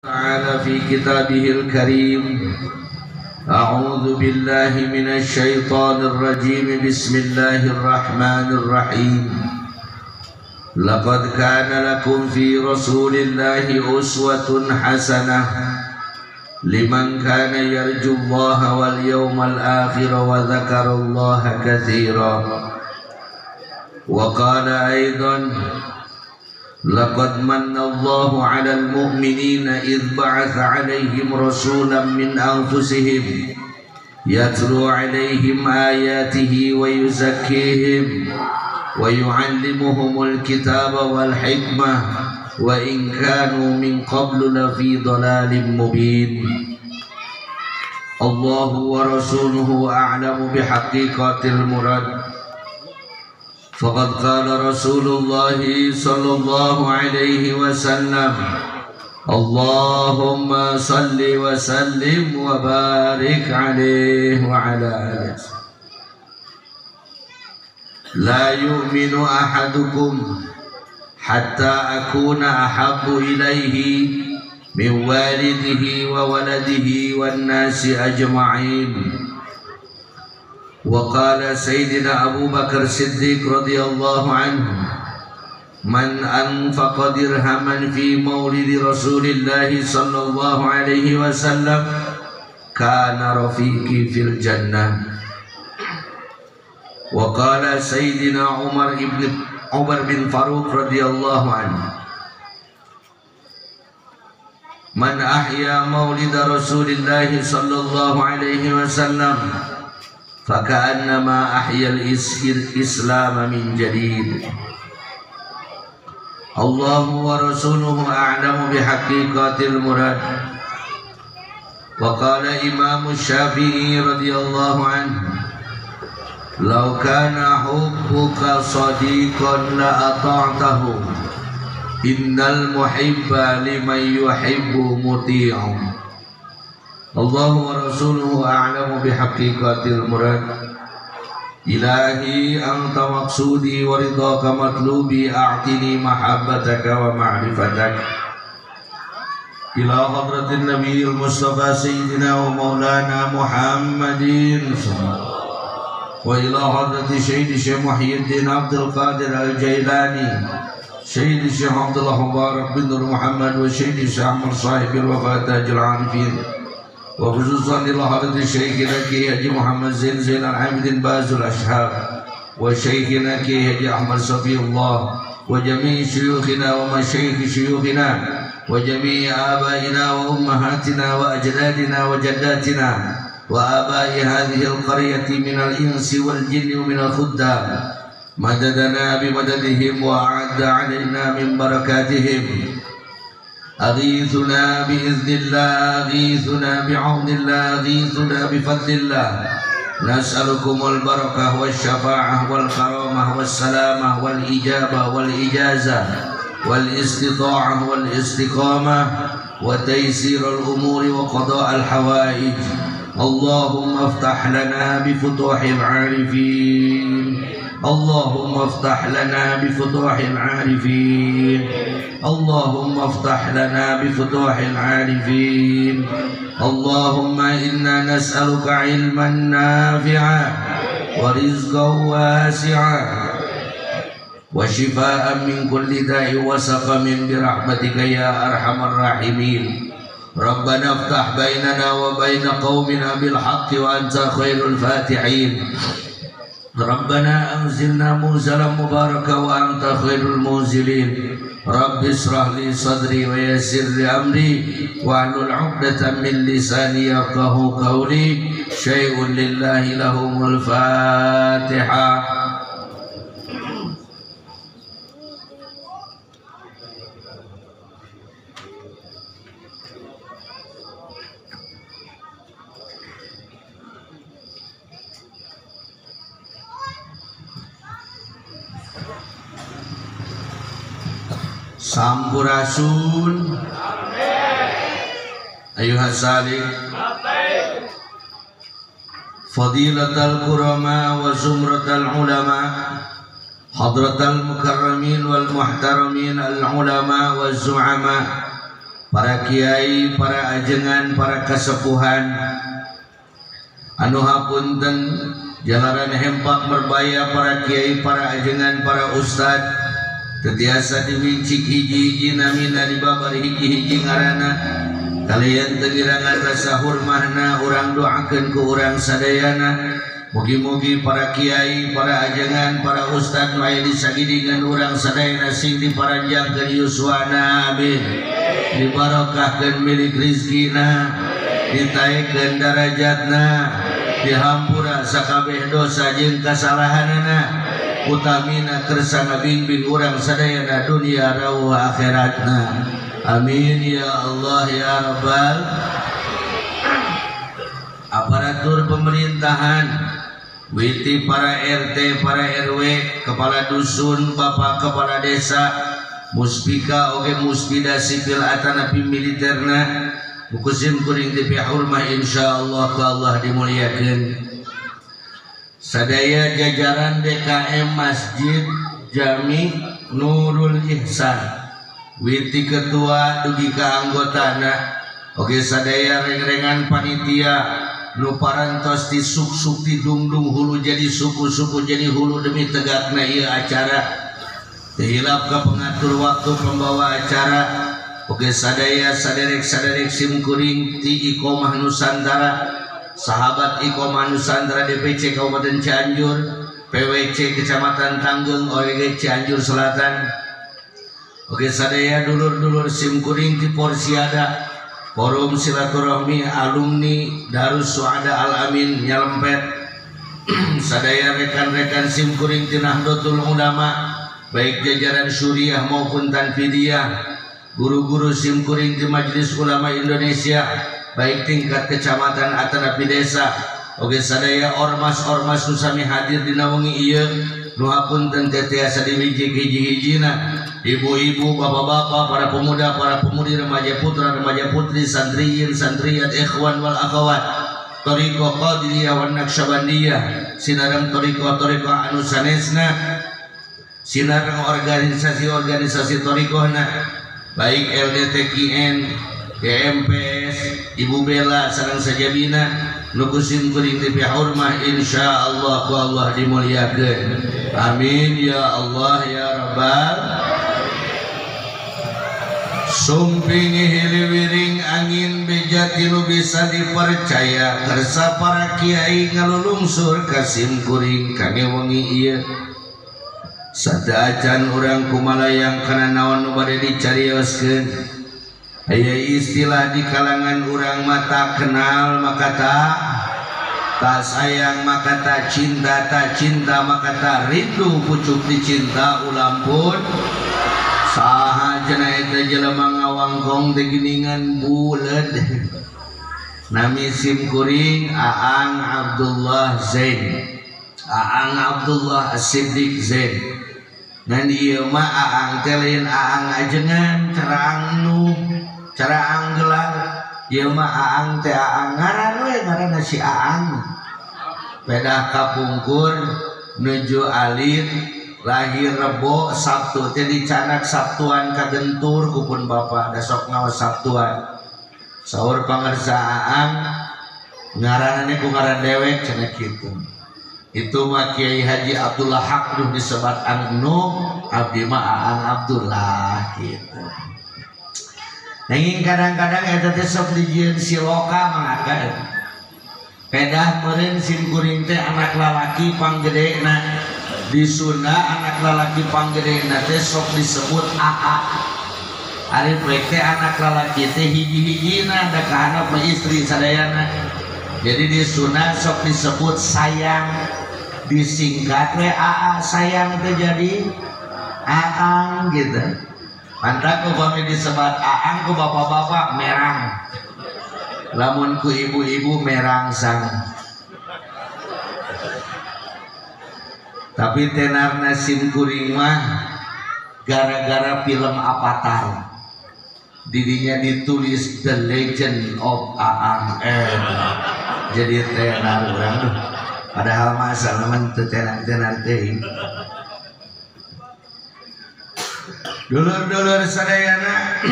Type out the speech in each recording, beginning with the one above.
تعالى في كتابه الكريم. أعوذ بالله من الشيطان الرجيم. بسم الله الرحمن الرحيم. لقد كان لكم في رسول الله أسوة حسنة لمن كان يرجو الله واليوم الآخر وذكر الله كثيرا. وقال أيضا: لقد من الله على المؤمنين إذ بعث عليهم رسولا من أنفسهم يتلو عليهم آياته ويزكيهم ويعلمهم الكتاب والحكمة وإن كانوا من قبل لفي ضلال مبين. الله ورسوله أعلم بحقيقة المراد. فقد قال رسول الله صلى الله عليه وسلم: اللهم صل وسلم وبارك عليه وعلى آله. لا يؤمن أحدكم حتى أكون أحب إليه من والده وولده والناس أجمعين. وقال سيدنا أبو بكر الصديق رضي الله عنه: من أنفق درهما في مولد رسول الله صلى الله عليه وسلم كان رفيقي في الجنة. وقال سيدنا عمر بن فاروق رضي الله عنه: من أحيا مولد رسول الله صلى الله عليه وسلم فكأنما أحيا الإسلام من جديد. الله ورسوله أعلم بحقيقة المراد. وقال إمام الشافعي رضي الله عنه: لو كان حبك صديقا لأطعته إن المحب لمن يحب مطيع. الله ورسوله أعلم بحقيقة المراد. إلهي أنت مقصودي ورضاك مطلوبي، أعطني محبتك ومعرفتك. إلى حضرة النبي المصطفى سيدنا ومولانا محمد وإلى حضرة سيد الشيخ محي الدين عبد القادر الجيلاني، سيد الشيخ عبد الله مبارك بن نور محمد، وسيد الشيخ أحمد صاحب الوفاة تاج العارفين، وخصوصا إلى حضرة شيخنا كي حجي محمد زين العابدين باز الأشهاب، وشيخنا كي حجي أحمد صفي الله، وجميع شيوخنا ومشايخ شيوخنا، وجميع آبائنا وأمهاتنا وأجدادنا وجداتنا وآباء هذه القرية من الإنس والجن ومن الخدام، مددنا بمددهم وأعد علينا من بركاتهم. أغيثنا بإذن الله، أغيثنا بعون الله، أغيثنا بفضل الله. نسألكم البركة والشفاعة والكرامة والسلامة والإجابة والإجازة والاستطاعة والاستقامة وتيسير الأمور وقضاء الحوائج. اللهم افتح لنا بفتوح العارفين، اللهم افتح لنا بفتوح العارفين، اللهم افتح لنا بفتوح العارفين. اللهم إنا نسألك علما نافعا ورزقا واسعا وشفاء من كل داء وسقم برحمتك يا أرحم الراحمين. ربنا افتح بيننا وبين قومنا بالحق وأنت خير الفاتحين. ربنا أنزلنا منزلا مباركا وأنت خير المنزلين. رب اشرح لي صدري ويسر لي أمري واحلل عقدة من لساني يفقهوا قولي. شيء لله لهم الفاتحة. Sampurasun. Ayuhas salik Fadilatal kurama wa zumratal ulama hadratal mukarramin wal muhtaramin al ulama wa zu'ama para kiai, para ajengan, para kasepuhan anu hapunten jalaran hempak merbaya, para kiai, para ajengan, para ustad tetiasa diwincik hiji-hiji namina dibabari hiji-hiji ngaranna kalian tegirangan rasa hurmahna urang doakeun ku urang sadayana. Mugi-mugi para kiai, para ajengan, para ustad aya disagidingan urang sadayana sing diparanjangkeun yuswana amin, dibarokahkeun milik rizkina, ditaikeun darajatna, dihampura sakabeh dosa jeung kasalahanana, utamina kersa ngabimbing urang sadayana dunia rauh akhiratna. Amin ya Allah ya Rabbal. Aparatur pemerintahan, witi para RT, para RW, kepala dusun, bapak kepala desa, muspika oge muspida sipil atanapi militerna, mukusim kuring tipi hurmah insyaallah ku Allah dimuliakeun. Sadaya jajaran DKM Masjid Jami Nurul Ihsan, witi ketua dugi ka anggotana, oge sadaya reng-rengan panitia nu parantos ti suk-suk ti dung-dung hulu jadi suku-suku jadi hulu demi tegakna ieu acara, tehilap ka pengatur waktu pembawa acara, oge sadaya saderek-saderek simkuring ti Iqomah Nusantara, sahabat Iqomah Nusantara DPC Kabupaten Cianjur, PWC Kecamatan Tanggeng OEG Cianjur Selatan, oge sadaya dulur-dulur simkuring ti Porsiada, Forum Silaturahmi Alumni Darus Suada Al Amin Nyalempet, sadaya rekan-rekan simkuring ti Nahdlatul Ulama baik jajaran Syuriah maupun Tanfidiyah, guru-guru simkuring ti Majelis Ulama Indonesia baik tingkat kecamatan atanapi desa, oge sadaya ormas-ormas nu sami hadir dina wengi ieu nu hapunten tetiasa diwijik hiji-hijina, ibu-ibu, bapak-bapak, para pemuda, para pemudi, remaja putra, remaja putri, santriyin, santriyat, ikhwan wal akhwat, thariqah qadiriyah wan naqsyabandiyah, sinareng thariqah anu sanesna, sinareng organisasi-organisasi thariqahna baik LDTKN, GMPS, Ibu Bella sareng sajabina nukusin kuring tipi hurmah insyaallah ku Allah dimuliakeun. Amin ya Allah ya Rabbal. Sumping hiliwiring angin beja tilu bisa dipercaya, kersa para kiai ngalulungsur kasim kuring kami wengi ieu. Sadaacan urang kumalayang kana naon nu bade dicarioskeun. Aya istilah di kalangan urang mata kenal maka tak sayang maka tak cinta maka tak rindu pucuk dicinta ulam pun saha cenah eta jelema ngawangkong teh geuningan buleud. Nami sim kuring Aang Abdullah Zain, Aang Abdullah Siddiq Zain. Ngan ieu mah Aang teh lain Aang ajengan cara Aang gelar, ieu mah Aang teh Aang ngaran we ngaranna si Aang. Pedah kapungkur nuju alit, lahir Rebo, Sabtu teh dicanak Sabtuan kagentur kupun bapa da sok ngaos Sabtuan. Saur pangarsa Aang ngaranna ku ngaran dewek cenah kitu. Itu mah Kiai Haji Abdullah Haq nu disebat Angnu, abdi mah Aang Abdullah kitu. Nanging kadang-kadang eta teh sok dijieun siloka mangaka. Pedah meureun sim kuring teh anak lalaki panggedena di Sunda, anak lalaki panggedena teh sok disebut AA. Ari poek teh anak lalaki teh hiji-hijina da kahanap mah istri sadayana. Jadi di Sunda sok disebut sayang, disingkat we AA, sayang teh jadi Aang gitu. Mantap ku bami disebat Aang ku bapak-bapak merang, lamun ku ibu-ibu merangsang. Tapi tenarna sim kuring mah gara-gara film Avatar, dirinya ditulis The Legend of Aang. Jadi tenar urang tuh. Padahal masa naman tenar teh. Dulur-dulur sadayana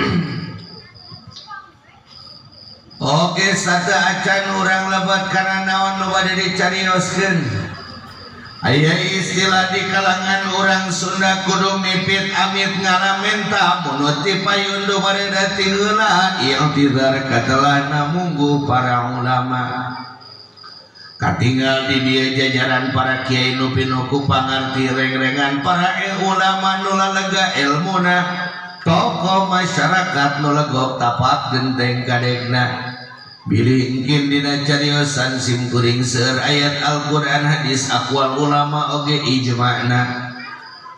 Oke, satu acan orang lebat karena naon nu bade dicarioskeun. Aya istilah di kalangan orang Sunda kudu mipit amit ngalamenta mun ti payundu bade dati heula i'tidar katelana munggu para ulama. Katinggal di dia jajaran para kiai nu pinuku pangarti reng-rengan para ulama nu lalega ilmuna, tokoh masyarakat nu legok tapat genteng kadegna. Bilih engkin dina cariosan simkuring seueur ayat Al-Qur'an hadis aqwal ulama oge ijma'na.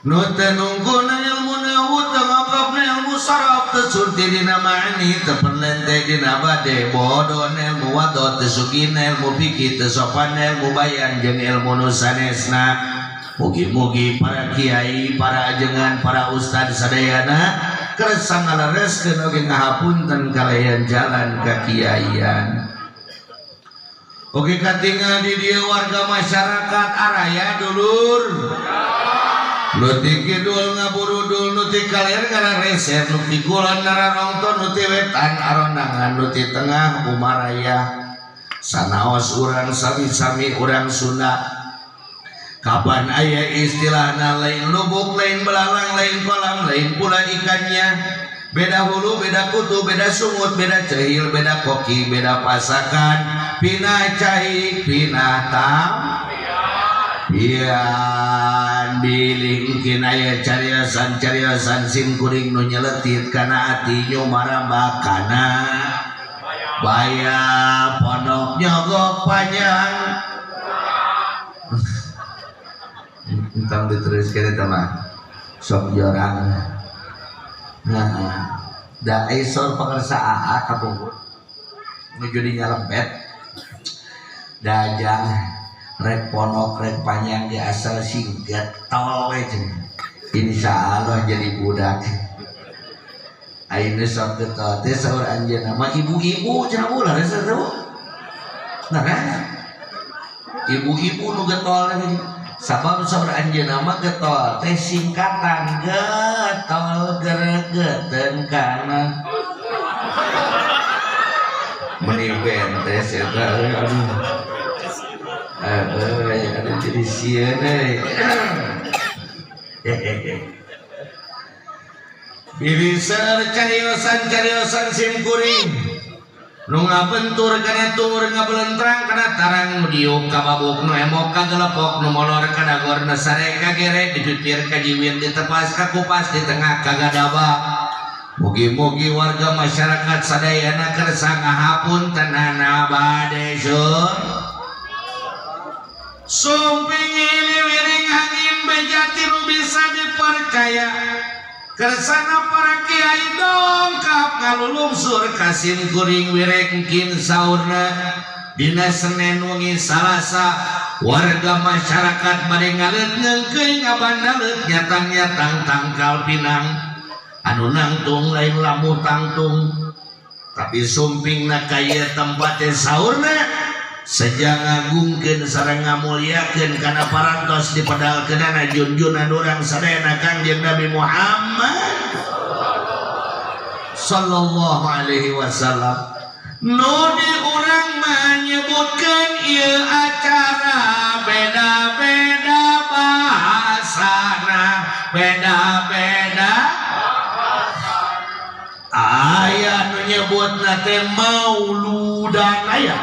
Nu teu nungguna ilmu nahu teu ngapapna ilmu saraf teu surti dina ma'ani teu perlente dina bade bodoh ilmu wadot teu sugina ilmu fikih teu sopan ilmu bayan jeung ilmu nu sanesna. Mugi-mugi para kiai, para ajengan, para ustad sadayana kersa ngalereskeun oge ngahapunten kalayan jalan kakiaian. Oge katingal di dieu warga masyarakat araya dulur. Nu ti kidul ngaburu dul, nu ti kaler ngarareser, nu ti kulon nararongton, nu ti wetan arondangan, nu ti tengah umaraya. Sanaos urang sami-sami urang Sunda. Kapan aya istilahna lain lubuk, lain belalang, lain kolam, lain pula ikannya. Beda hulu, beda kutu, beda sungut, beda cehil, beda koki, beda pasakan. Pinah cahik, pinah tam. Pian bilih mungkin aya cariosan simkuring nu nyeletit kana ati nyu marambak kana baya pondok nyogok panjang. Entang diteruskan itu mah sok jorang. Nah, da isor pengersa AA kapungkur menuju di nyalempet dajang rek ponok rek panjang di asal singkat tol aja. Insya Allah jadi budak. Aina sok ketol teh saur anjeun nama ibu-ibu cenah ulah rasa tahu. Nah kan ibu-ibu nu getol sabab saur anjeun nama getol teh singkatan getol geregeten kana meni bentes eta aduh ada jadi sieun birisar cariosan simkuring nu ngabentur kana tur ngabelentrang kana tarang nu diuk ka babuk nu emok ka gelepok nu molor kana gorna sare ka gere dicucir ka jiwin ditepas ka kupas di tengah ka gadaba. Mugi-mugi warga masyarakat sadayana kersa ngahapuntenana bade sur sumping iliwiring angin bejati nu bisa dipercaya. Kersana para kiai dongkap ngalulungsur kasim kuring wirengkin saurna dina Senin wengi Salasa warga masyarakat bade ngaleut ngengkeuy ngabandaleut nyatang-nyatang tangkal pinang anu nangtung lain lamu tangtung tapi sumpingna kaya tempatnya saurna sejak ngagungkeun sareng ngamulyakeun kana parantos dipedalkeunana junjunan urang sadayana Kangjeng Nabi Muhammad sallallahu alaihi wasallam. Nu di urang menyebutkeun ieu acara beda-beda bahasana, beda-beda aya nu nyebutna teh mauludan aya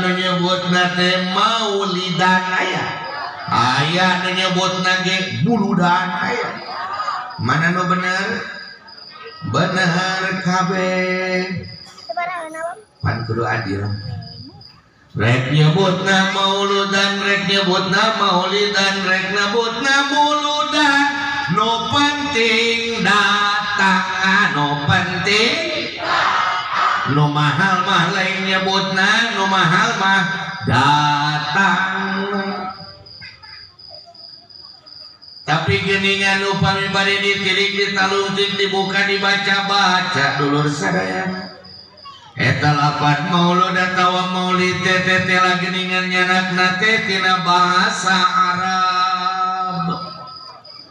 nu nyebutna teh maulidan aya nu nyebutna ge buludan aya. Mana nu bener? Bener kabeh. Pan kudu adil. Rek nyebutna mauludan, rek nyebutna maulidan, rek nyebutna buludan. Nu penting datang, nu penting nu mahal mah lain nyebutna, nu mahal mah datang. Tapi geningan nu pami bade ditirik ditalungtik dibuka dibaca-baca dulur sadaya. Eta lapan maulud atawa maulid teh lah geningan nyanakna teh tina bahasa Arab.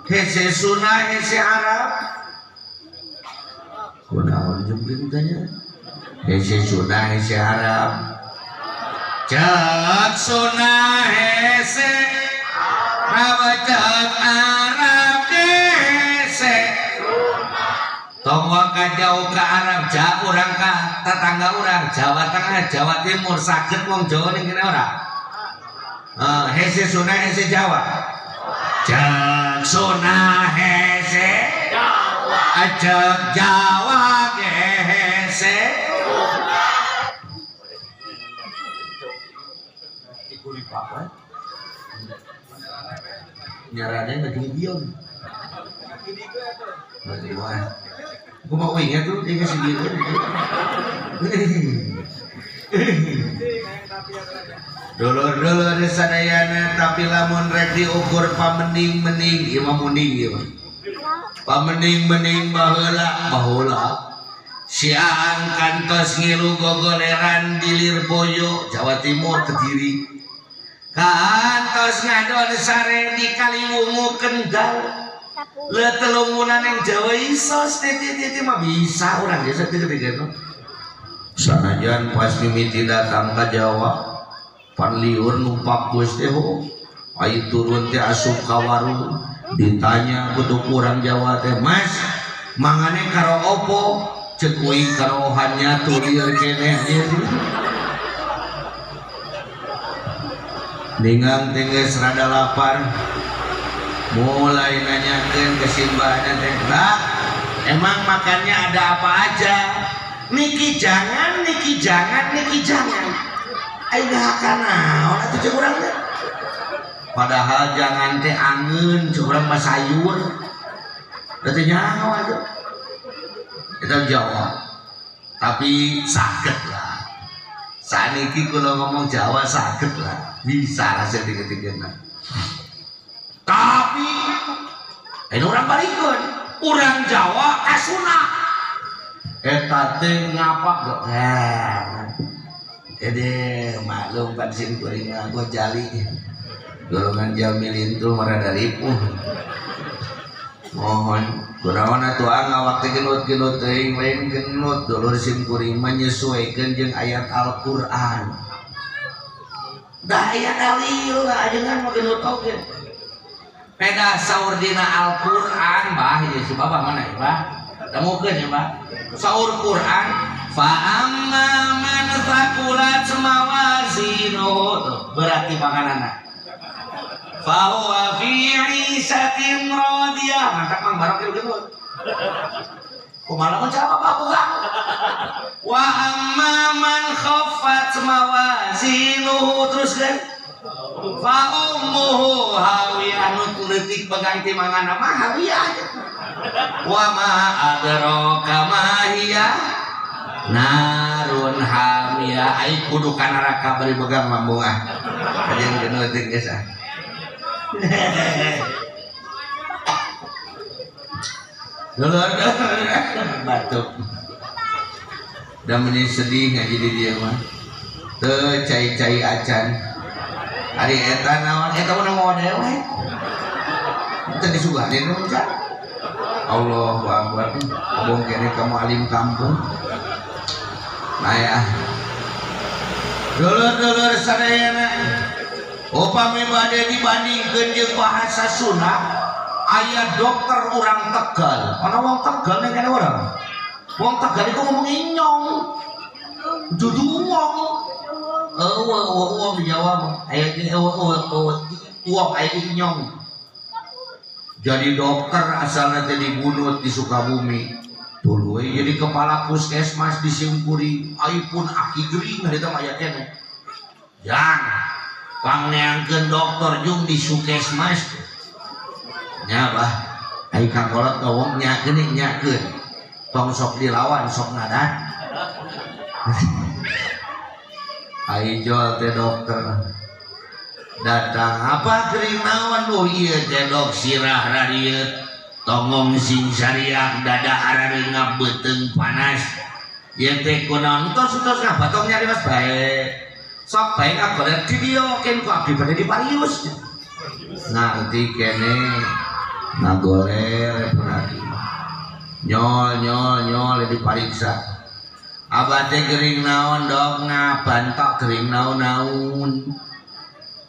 Hese Sunda hese Arab. Kunaon jeung tanya? hese sunah hese haram cek sunah hese cek haram hese tongwa ka jauh ka Arab jauh orang ka tetangga orang Jawa Tengah Jawa Timur sakit wong Jawa ning kene ora hese sunah hese Jawa cek sunah hese cek Jawa hese nyarane ngejeng bion aku mau ingat tuh dia kasih gitu dulur-dulur sadayana tapi lamun rek diukur pamening-mening ieu mah muning ieu pamening-mening baheula siang kantos ngilu gogoleran di Lirboyo Jawa Timur Kediri kantos ngadol sare di Kaliwungu Kendal le telungunan yang Jawa isos titi mah bisa orang biasa tiga-tiga sanajan pas mimiti datang ke Jawa pan liur numpak bus teh ai turun teh asup ka warung ditanya kudu kurang Jawa teh Mas mangane karo opo ceuk uing karohannya tulir keneh ningang tenggeus rada lapar mulai nanyakan ke simbahnya teh Mbak emang makannya ada apa aja niki jangan ayo gak naon atuh cek urang teh padahal jangan teh angeun cek urang mah sayur teh nyaho aja kita jawab tapi sakit lah saniki kalau ngomong Jawa sakit lah bisa lah tiga-tigana tapi ini orang balikun orang Jawa kasuna eta teh ngapak kok ede maklum kan sim kuring aku jali golongan jamilin tuh marada ripuh mohon kunaon atuh ngawak teh genut-genut teuing lain genut dulur sim kuring menyesuaikan jeung ayat Al-Qur'an da ayat dalil lah jangan mau genut oge peda saur dina Al-Qur'an bah ieu si Bapak mana ya bah temukeun ya bah saur Qur'an fa amma man thaqulat mawazinuhu berarti panganana fa huwa fi 'ishatin radiyah mantap mang barok kieu kumaha mun cara Bapak bukan wa amma man khaffat mawazinuhu terus kan fa ummuhu hawiyah nu leutik begang ti mangana mah hawiyah wa ma adraka ma hiya narun hamiyah ai kudu ka neraka bari begang mambungah ajeun geus leutik geus ah dulur batuk da meni sedih ngaji di dieu mah teu cai-cai acan ari eta naon eta mah model we teu disugahin nu can Allahu akbar abong kene kamu alim kampung nah ya dulur-dulur sadayana upami bade dibandingkeun jeung bahasa Sunda aya dokter orang Tegal ana wong Tegal ning kene urang wong Tegal itu ngomong inyong dudu wong di Jawa mah aya uang aya inyong jadi dokter asalnya teh dibunut di Sukabumi dulu jadi kepala puskesmas di Simpuri aipun aki gering eta mah aya keneh yang pangneangkeun dokter jeung di Sukesmas nya bah ai kangkolot ngomong nyakeun nyakeun tong sok dilawan sok ngadan ai jual teh dokter datang apa kering naon oh ieu teh dok sirah radieu tongong sing sariak dada arareungap beuteung panas ieu teh kunaon tos ngapa tong nyari mas bae sok bae kagoler di dieu ken ku abdi bade di Parius ngarti kene ngagoler berarti nyol dipariksa abah obatnya gering naon dok ngabantok gering naon-naon.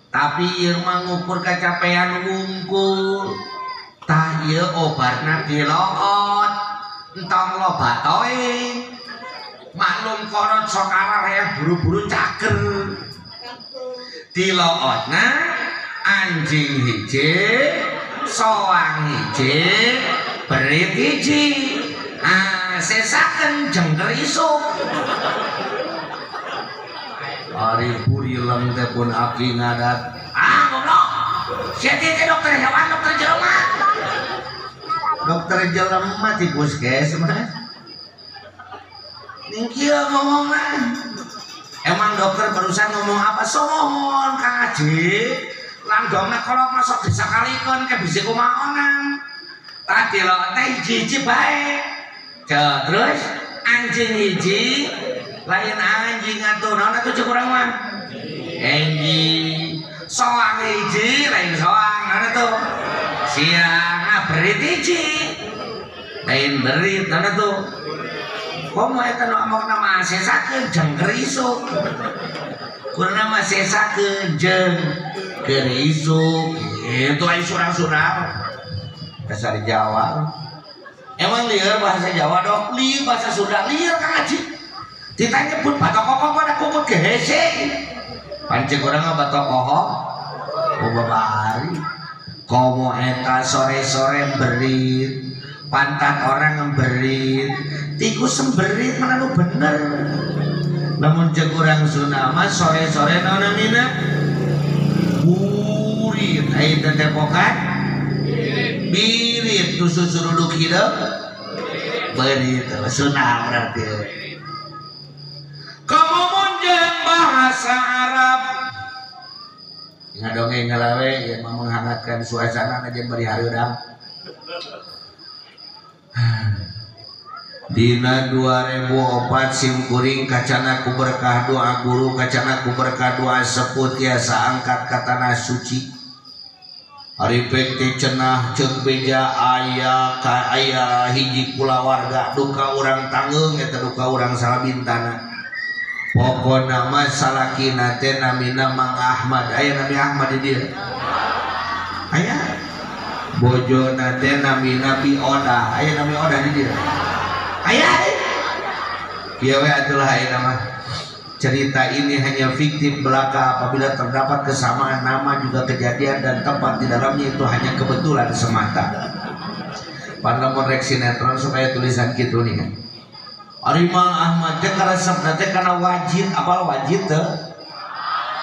Tapi ieu mah ngukur kecapean wungkul. Tah ieu obatna diloot. Entong loba toe. Maklum korot sokara yang buru-buru cager. Dilootna anjing hiji, soang hiji, berit hiji. Sesaken jengker isuk. Ari purileng teh pun aki ngadat. Goblok. Sia teh dokter hewan, dokter jelema. Dokter jelema di puskesmas. Ning kieu ngomongna. Emang dokter barusan ngomong apa? Somohon Kang Haji. Langgongna kolot masuk disakalikeun ke bisi kumaonan. Tadi lo teh hiji bae. Terus anjing hiji lain anjing atuh naon atuh cek urang mah anjing soang hiji lain soang naon atuh siang berit hiji lain berit naon atuh komo eta nu amokna mah sesakeun jengker isuk kurang mah sesakeun jengker isuk itu aya surang-surang dasar Jawa. Emang liar bahasa Jawa dok, liar bahasa Sunda, liar Kang Haji. Ditanya pun batok kokok pada kukut gehese. Pancing orang batok kokok, babari. Komo eta sore-sore berit, pantat orang berit, tikus semberit mana lu bener. Namun cek orang Sunda mah sore-sore naon mina burit, ayo tetepokan. Birit tuh suruluk hidup berit sunah berarti kamu munjeng bahasa Arab ngadongeng ngalawe yang menghangatkan suasana aja beri harudang dina 2004 simkuring kacana ku berkah doa guru kacana ku berkah doa seput tiasa angkat katana suci. Ari pek cenah ceuk beja aya ka aya hiji kulawarga duka urang tanggeung eta duka urang salabintana. Pokona mah salakina teh namina Mang Ahmad. Aya Nabi Ahmad di dieu. Aya. Bojona teh namina Bi Oda. Aya Nabi Oda di dieu. Aya. Kieu we atuh aya mah. Cerita ini hanya fiktif belaka apabila terdapat kesamaan nama juga kejadian dan tempat di dalamnya itu hanya kebetulan semata. Panlamun rek sinetron supaya tulisan gitu nih kan. Ari Mang Ahmad teh karesepna teh kana wajib apal wajib teh?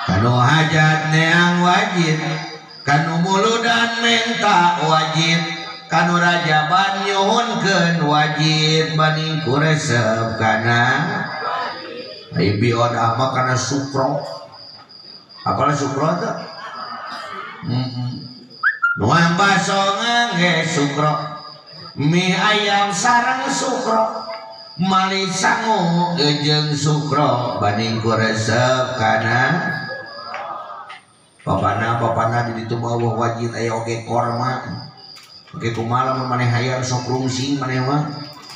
Kanu hajat neang wajib, kanu muludan menta wajib, kanu rajaban nyuhunkeun wajib banding kuresep kana Ibi odah mah karena sukro. Apalah sukro itu? Nuang baso ngangge sukro. Mie ayam sarang sukro. Mali sangu jeung sukro. Banding ku resep kana Papana di ditu mah wajib aya oge korma. Oge kumaha mun maneh hayang sok rungsing maneh mah.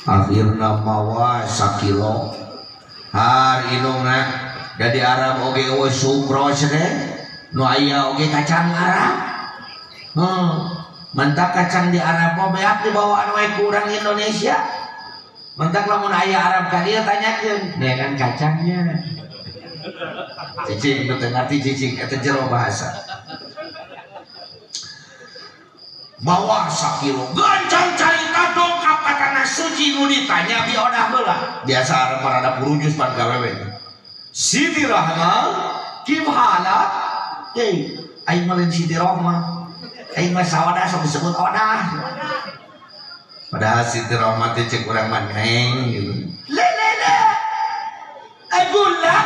Akhirna mawa sakilo. Har indungna jadi Arab oge we sukro cenah nu aya oge kacang Arab. Mentak kacang di Arab mah beak dibawaan we ku urang Indonesia. Mentak lamun aya Arab ka dieu tanyakeun, "Dengan kacangnya?" Cicing teu ngarti cicing eta jero bahasa. Bawa sakilo gancang carita dongkap ka tanah suci nu ditanya Bi Odah heula. Biasa Arab rada purujus pan gawewe. Siti Rahma kibhalat? Aing mah lain Siti Rahma. Aing mah sawadah sok disebut Odah. Padahal Siti Rahma teh cek urang mah neng gitu. Lelele. Agulak.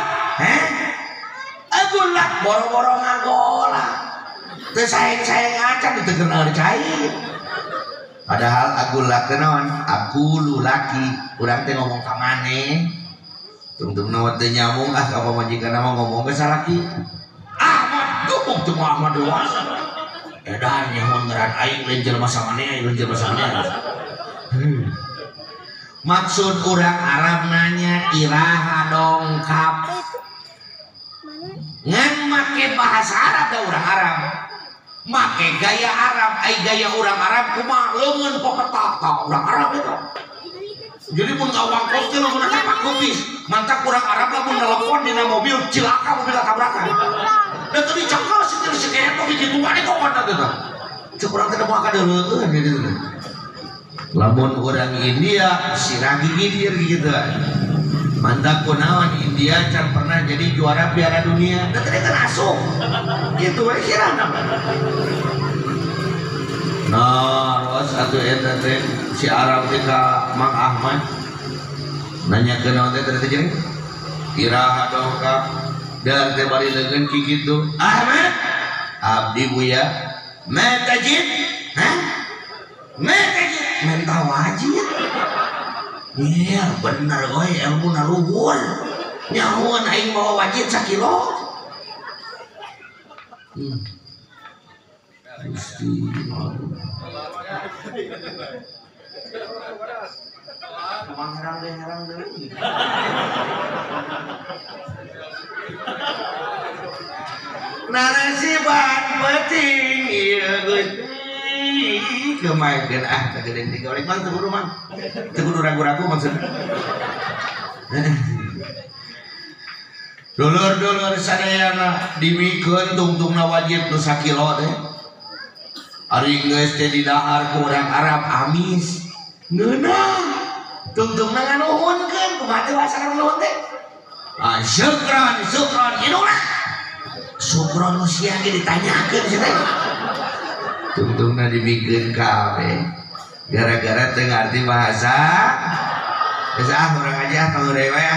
Agulak boro-boro ngagolak. Teu sayang-sayang acan teu kenal cair. Padahal agulak teh naon? Aku lulaki. Urang teh ngomong ka maneh. Tungtung-tungna teh nyambung ka pamajikanna mah ngomong ke salaki. Ahmad gubuk teu Ahmad luas. Edan nyamun ngaran aing lain jelema samane, aing lain jelema samane. Maksud orang Arab nanya iraha dongkap ngan make bahasa Arab da orang Arab make gaya Arab gaya orang Arab kumaha leungeun poketata orang Arab itu jadi pun ngawang kos teh leungeun pak kubis mantap orang Arab lamun nelpon dina mobil cilaka mobil tabrakan da teu dicekal sieu sikeuh kok kitu ane kok kana teh cek urang teh moal kadeuleukeun gitu lamun orang India sirah gigidir gitu mantap kunaon India can pernah jadi juara Piala Dunia dan ternyata asuh gitu we sirah nah terus atuh eta teh si Arab teh ka Mang Ahmad nanya ke naon teh ternyata jeung iraha dongkap dar teh bari leungeun kitu Ahmad abdi buya matajid hah matajid mental wajib iya bener oi ilmu naluhur nyahuan aing bawa wajib sakilo Gusti herang deh narasiban penting iya Gusti kemarin kegeden digoreng mang teu kudu ragu-ragu maksudnya dulur-dulur sadayana dimikeun tungtungna wajib nu sakilo teh ari geus teh di dahar ku urang Arab amis ngeunah tungtungna nganuhunkeun kumaha teh bahasa nuhun teh syukran inuna syukron nu sia ge ditanyakeun sia teh tungtungna dibikeun kabeh gara-gara teu ngarti bahasa geus urang aja tanggung dewe ya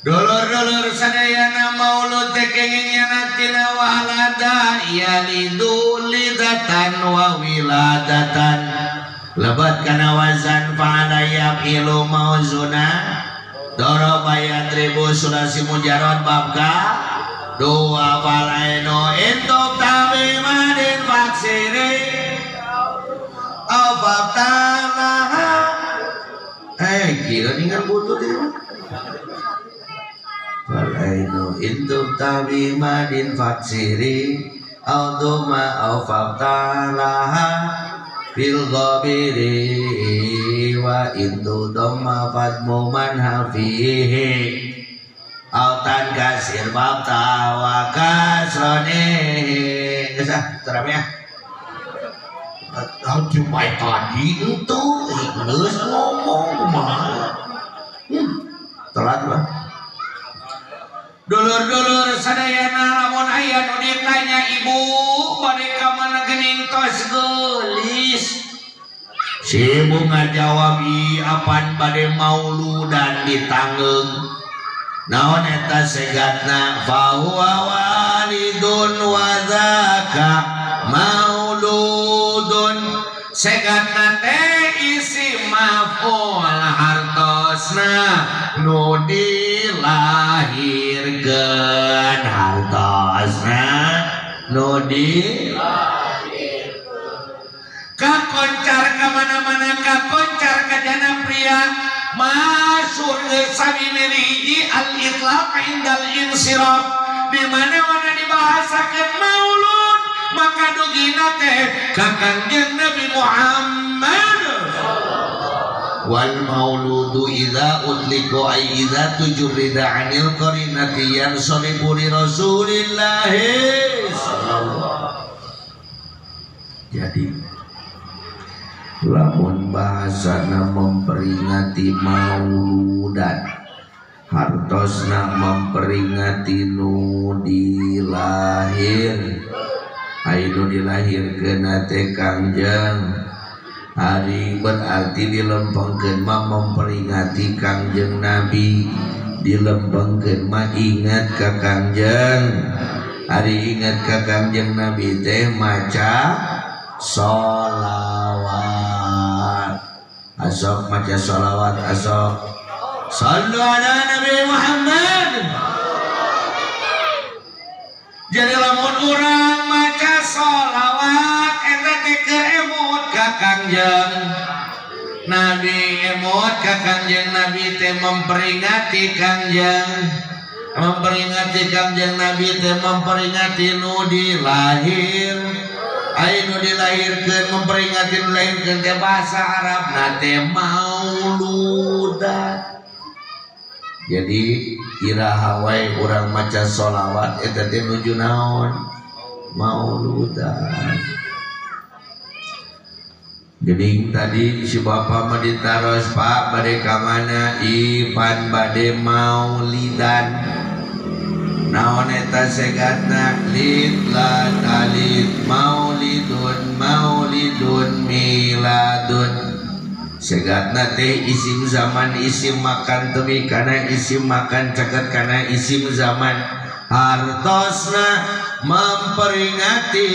dulur-dulur sadayana maulud teh kengenyana tina walada yalidu lidatan wa wiladatan lebat kana wazan fa'ala yaqilu mauzuna daraba yadribu sulasi mujarrad babka dua falaino intuk tabimadin faksiri ababtalaha kira ningan butuh dia falaino intuk tabimadin faksiri auduma ababtalaha fil ghabiri wa intu dhamma fadmu man hafihi autan kasir bab tawa kasrone geus terame ya cuma tadi itu geus ngomong mah telat lah dulur-dulur sadayana lamun aya nu ditanya ibu bade ka mana geuning tos geulis si ibu ngajawab apan bade mauludan ditanggeung naon eta segatna fa huwa walidun wa zaka mauludun segatna teh isi maf'ul hartosna nu dilahirkeun hartosna nu kakoncar ka mana-mana kakoncar ka jana pria masyhur sabini hiji al-itlaq indal insiraf di mana-mana dibahasakeun maulud maka dugina teh ka Kangjeng Nabi Muhammad wal mauludu idza utliqu ay idza tujrida anil qarinati yansalibu li Rasulillah sallallahu jadi lamun bahasana memperingati mauludan hartosna memperingati nu dilahir anu dilahirkeun teh Kangjeng hari berarti dilempengkeun mah memperingati Kangjeng Nabi dilempengkeun mah ingat ka Kangjeng hari ingat ka Kangjeng Nabi teh maca sholawat asok maca sholawat asok sallu ala Nabi Muhammad jadi lamun urang maca sholawat eta teh keur emut ka Kangjeng Nabi emot ka Kangjeng Nabi teh memperingati Kangjeng Nabi teh memperingati nu dilahir anu dilahirkeun memperingati nu dilahirkeun teh bahasa Arab teh mauludan. Jadi iraha wae urang maca sholawat eta teh nuju naon mauludan. Jadi tadi si bapak mah ditaros Pak bade ka mana Ipan bade maulidan naon eta segatna lid lat alid maulidun miladun segatna teh isim zaman isim makan temi kana isim makan caket kana isim zaman hartosna memperingati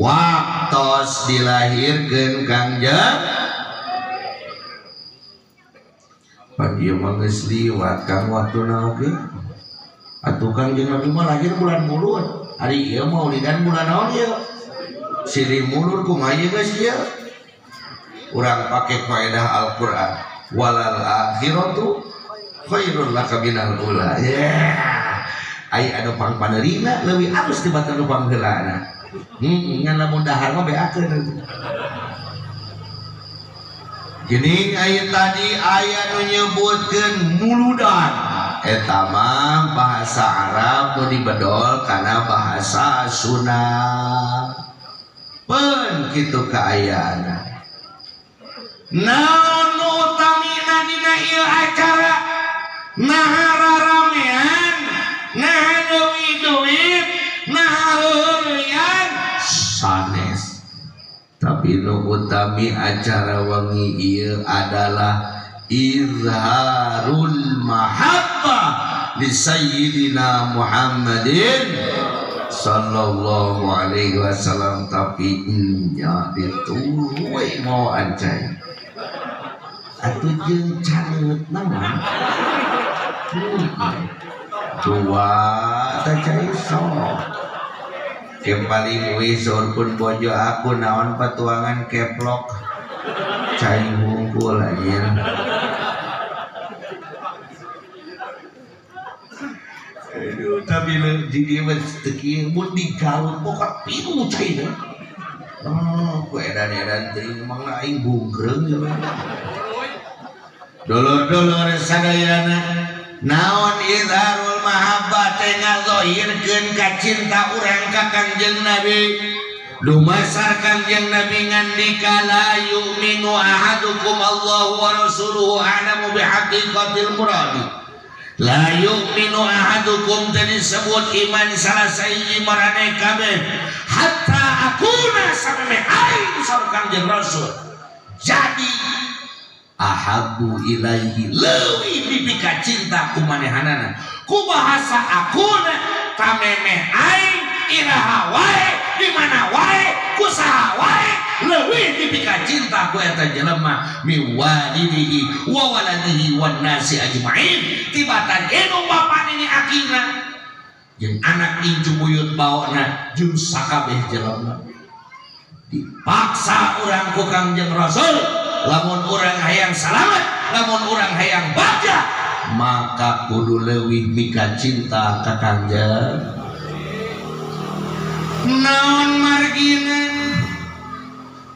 waktos dilahirkeun Kangjeng pan ieu mah geus liwat kang waktuna oge atuh Kangjeng Nabi mah lahir bulan Mulud ari ieu maulidan bulan naon ieu Siri Mulud kumaha ieu geus ieu urang pake faedah Al-Qur'an walal akhiratu khairul laka minal ula ai anu pangpaneurina leuwih alus tibatan nu pangheulana ngan lamun dahar mah beakeun. Geuning aya tadi aya nu nyebutkeun muludan eta mah bahasa Arab nu dibedol kana bahasa Sunda. Pun kitu kaayaana. Naon nu utamina dina ieu acara? Naha raramean, naha duit, naha heureuyan sanes. Tapi nu utami acara wengi ieu adalah izharul mahabbah li sayyidina Muhammadin sallallahu alaihi wasallam. Tapi nya dituwe mau ancai atuh jeung caneut naon tua teh cai sok kembali wisur pun bojo aku naon patuangan keplok cai hungkul anjir. Aduh tapi di dieu teu kieu mun digaul pokok pilu cai teh. Ku edan-edan teh mangna aing bungkreung ya. Dulur-dulur sadayana naon izharul mahabbah teh ngazohirkeun ka cinta urang ka Kangjeng Nabi. Dumasar Kangjeng Nabi ngandika la yu'minu ahadukum Allahu wa rasuluhu a'lamu bihaqiqatil muradi. La yu'minu ahadukum tadi sebut iman salah sahiji marane kabeh hatta akuna sampai aing sareng Kangjeng Rasul. Jadi ahabu ilaihi leuwih dipika cinta ku manehanana ku bahasa akuna tamemeh aing iraha wae di mana wae ku saha wae leuwih dipika cinta ku eta jelema mi walidihi wa waladihi wan nasi ajmain tibatan enu bapa nini akina jeung anak incu buyut baona jeung sakabeh jelema dipaksa urang ku Kangjeng Rasul. Lamun urang hayang salamet, lamun urang hayang bahagia, maka kudu leuwih mika cinta ka Kangjeng. Naon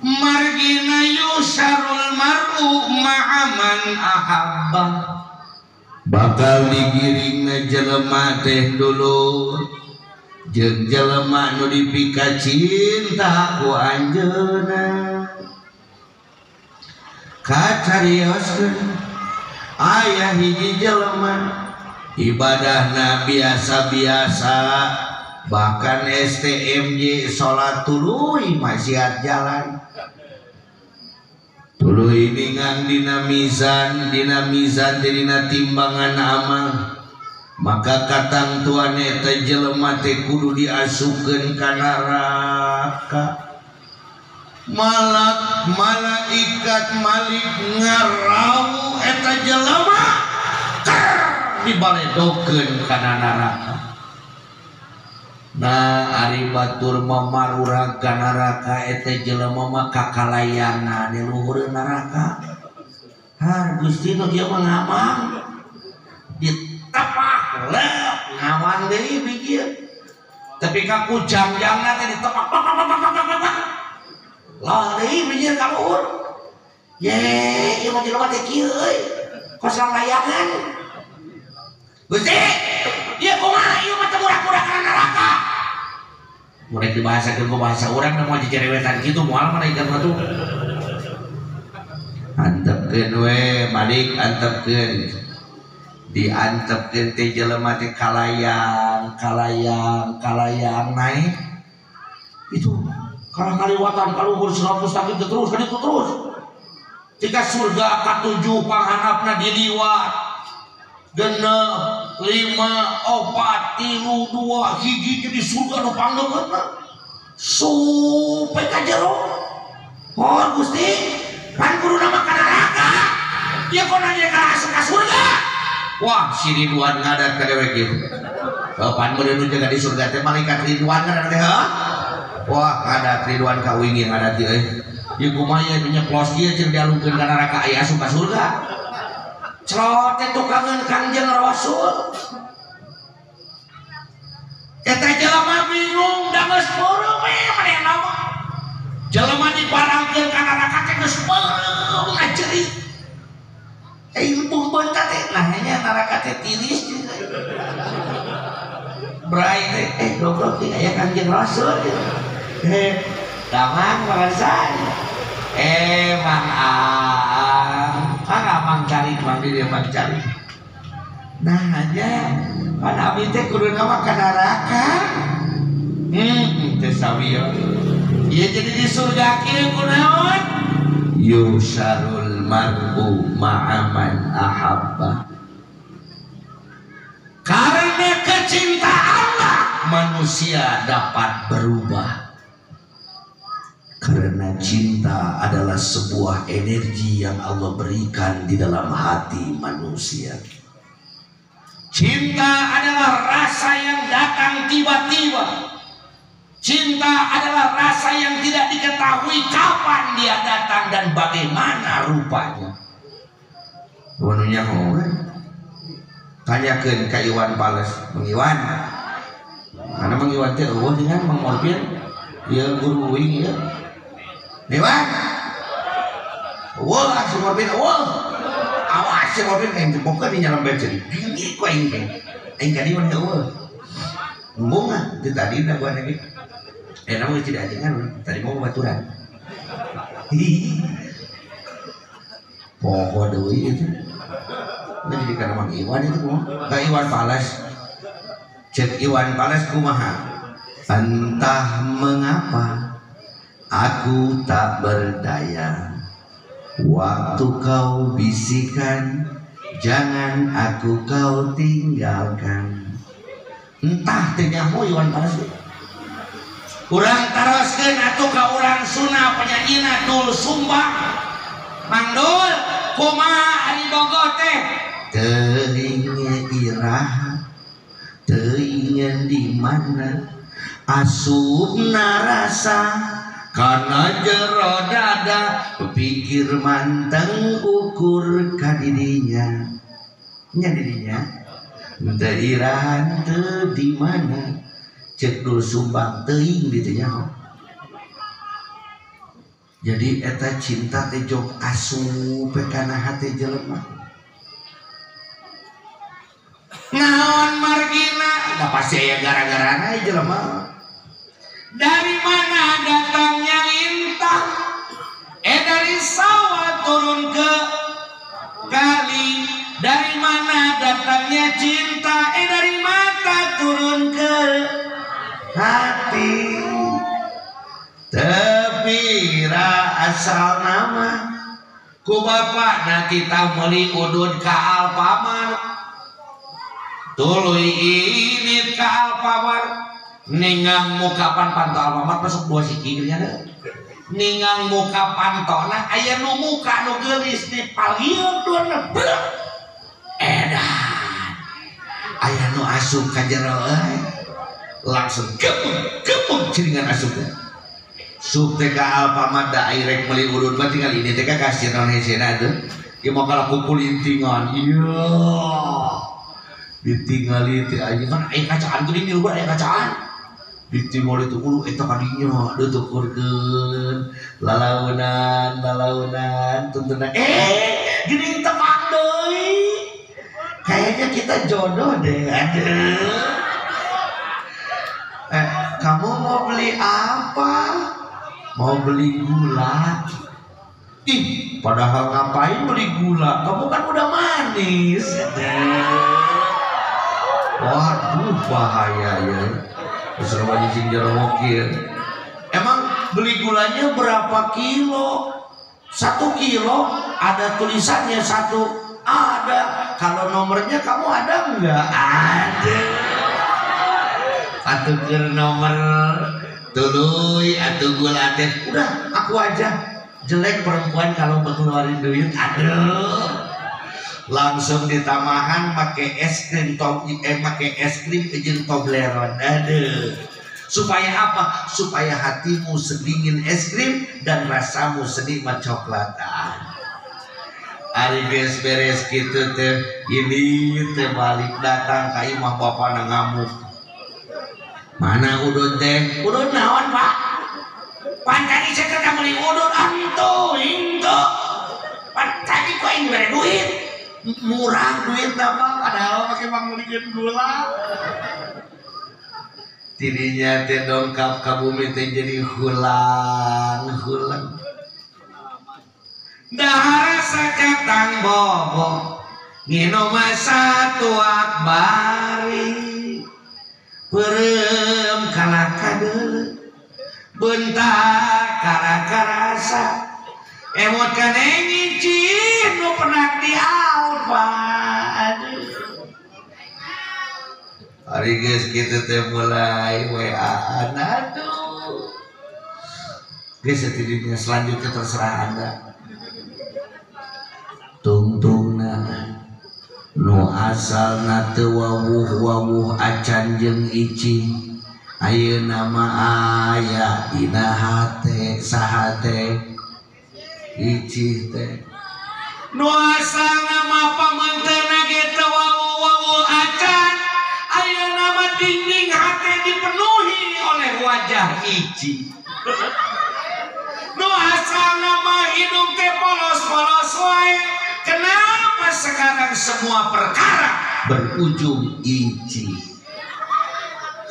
margina yusarul mar'u ma'aman ahabba. Bakal digiringna jelema teh dulu jeung jelema nu dipika cinta ku anjeunna. Kacarioskeun aya hiji jelema ibadahna biasa-biasa bahkan STMJ salat tuluy maksiat jalan tuluy ningan dina mizan dina timbangan amal maka katang tuan eta jelema teh kudu diasukeun ka neraka. Malaikat Malik ngarau eta jelema dibaledokeun kana neraka. Nah ari batur mamarurag ka neraka eta jelema mah kakalayangan di luhur neraka. Gusti nu dia mengamang ditepak lep ngawang deui pikir tapi ka kujang-jangna teh ditepak lah deui pikir ka luhur ye ieu mah jelema teh kieu euy kosong layangan Gusti ieu kumaha ieu mah teh budak-budak kana neraka murek dibahasakeun ku bahasa urang da moal dicerewetan kitu moal mah ikan batu antepkeun we malik antepkeun diantepkeun teh jelema teh kalayang naik itu kalau kaliwatan kaluhur 100 kaki terus kan itu terus jika surga katujuh panghanapna diliwat genep 5 4 3 2 hiji jadi surga nu pangdeungeutna supe ka jero oh Gusti pan kudu nama ka neraka ieu kudu nya ka surga wah si Ridwan ngadat ka dewek ieu pan meureun nu jaga di surga teh malaikat Ridwan ngadat teh wah ngadat Ridwan ka wingi ngadat ieu ieu kumaha ieu nyeplos ieu jeung dialungkeun ka neraka aya asup ka surga celot teh tukangeun Kangjeng Rasul eta jelema bingung da geus meureum we manehna mah jelema diparangkeun ka neraka teh geus meureum ngaceurit ilmu bentar teh nah nya neraka teh tiris brai teh goblok teh aya Kangjeng Rasul damang marasan Mang Mang cari mang dia mang cari nah aja pan abdi teh kudu nama ka neraka teh sawiyo ieu jadi di surga kieu kunaon yusarul mar'u ma'aman ahabba karena kecintaan Allah manusia dapat berubah karena cinta adalah sebuah energi yang Allah berikan di dalam hati manusia. Cinta adalah rasa yang datang tiba-tiba. Cinta adalah rasa yang tidak diketahui kapan dia datang dan bagaimana rupanya. Wanunya kan? Tanyakeun ka Iwan Pales, Mang Iwan. Mana Mang Iwan teh eueuh dengan Mang Morpin? Ieu guru uing ieu. Iwan. Wah, si Morpin, wah. Awas si Morpin yang jepokeun di nyalam beceri. Ini ku aing teh. Aing ka dieu eueuh. Bunga di tadi dah gua lagi. Namun tidak jangan tadi mau baturan. Pokok deui itu. Jadi karena Mang Iwan itu mau. Ka Iwan Pales. Cek Iwan Pales kumaha? Entah mengapa aku tak berdaya. Waktu kau bisikan, jangan aku kau tinggalkan. Entah teh nyaho Iwan Pales. Urang taroskeun atuh ka urang Sunda penyanyi Dul Sumbang. Mang Dul, kumaha ari bogo teh? Teu ingin iraha, teu ingin di mana asupna rasa kana jero dada pikir manteng ukur ka dirinya. Nya dirinya teu irahan teu di mana cek Dul Sumbang teuing ditu nyaho. Jadi eta cinta teh jog asup kana hati jelema. Naon margina? Da pasti aya gara-garana jelema. Dari mana datangnya lintang? Dari sawah turun ke kali. Dari mana datangnya cinta? Dari mata turun ke hati. Tepira asal nama ku bapak na kita meuli udud ka Alfamart tuluy init ka Alfamart ningang muka panto Alfamart masuk 2 siki nya deh ningang muka pantona aya nu muka nu geulis di palieun edan aya nu asup ka jero langsung kepung ciringan asupnya sup teh ka Alfamart da airek meuli urut mah tinggal ini teh ka kasih non hesena tuh ieu mah kala kumpul intingan iya ditinggali teh aja kan aya kacaan geuning di luar aya kacaan ditinggali teh ulu eta kadinya dituturkeun lalaunan tuntunan geuning tepak deui kayaknya kita jodoh deh aduh kamu mau beli apa mau beli gula ih padahal ngapain beli gula kamu kan udah manis waduh bahaya ya besar wajib sinjar mokir emang beli gulanya berapa kilo 1 kilo ada tulisannya 1 ada kalau nomornya kamu ada enggak ada atuh nomor tuluy atuh gula teh udah aku aja jelek perempuan kalau ngeluarin duit aduh langsung ditamahan pakai es krim pakai es krim jeung Toblerone aduh supaya apa supaya hatimu sedingin es krim dan rasamu senikmat coklatan ari geus beres kitu teh ini teh balik datang ka imah bapana ngamuk mana udun teh udun naon pak pantani saya ketemu di udun itu pantani kok ini bere duit murah duit apa padahal pakai bangunin gula tirinya teh dongkap ka bumi teh jadi hulang dahar sakatang bobo minum satu akbari perem kana kadeuleu bentak kana karasa emot kana ngicin nu pernah dialpa hari geus kitu teh mulai WA-an aduh geus tidinya selanjutnya terserah Anda tungtungna nu asalna teu wawuh acan jeung ici ayeuna mah aya dina hate saha teh ici teh nu asalna mah pamanteuna ge teu wawuh acan ayeuna mah dinding hate dipenuhi oleh wajah ici nu asalna mah hidup teh polos-polos wae kenapa sekarang semua perkara berujung ici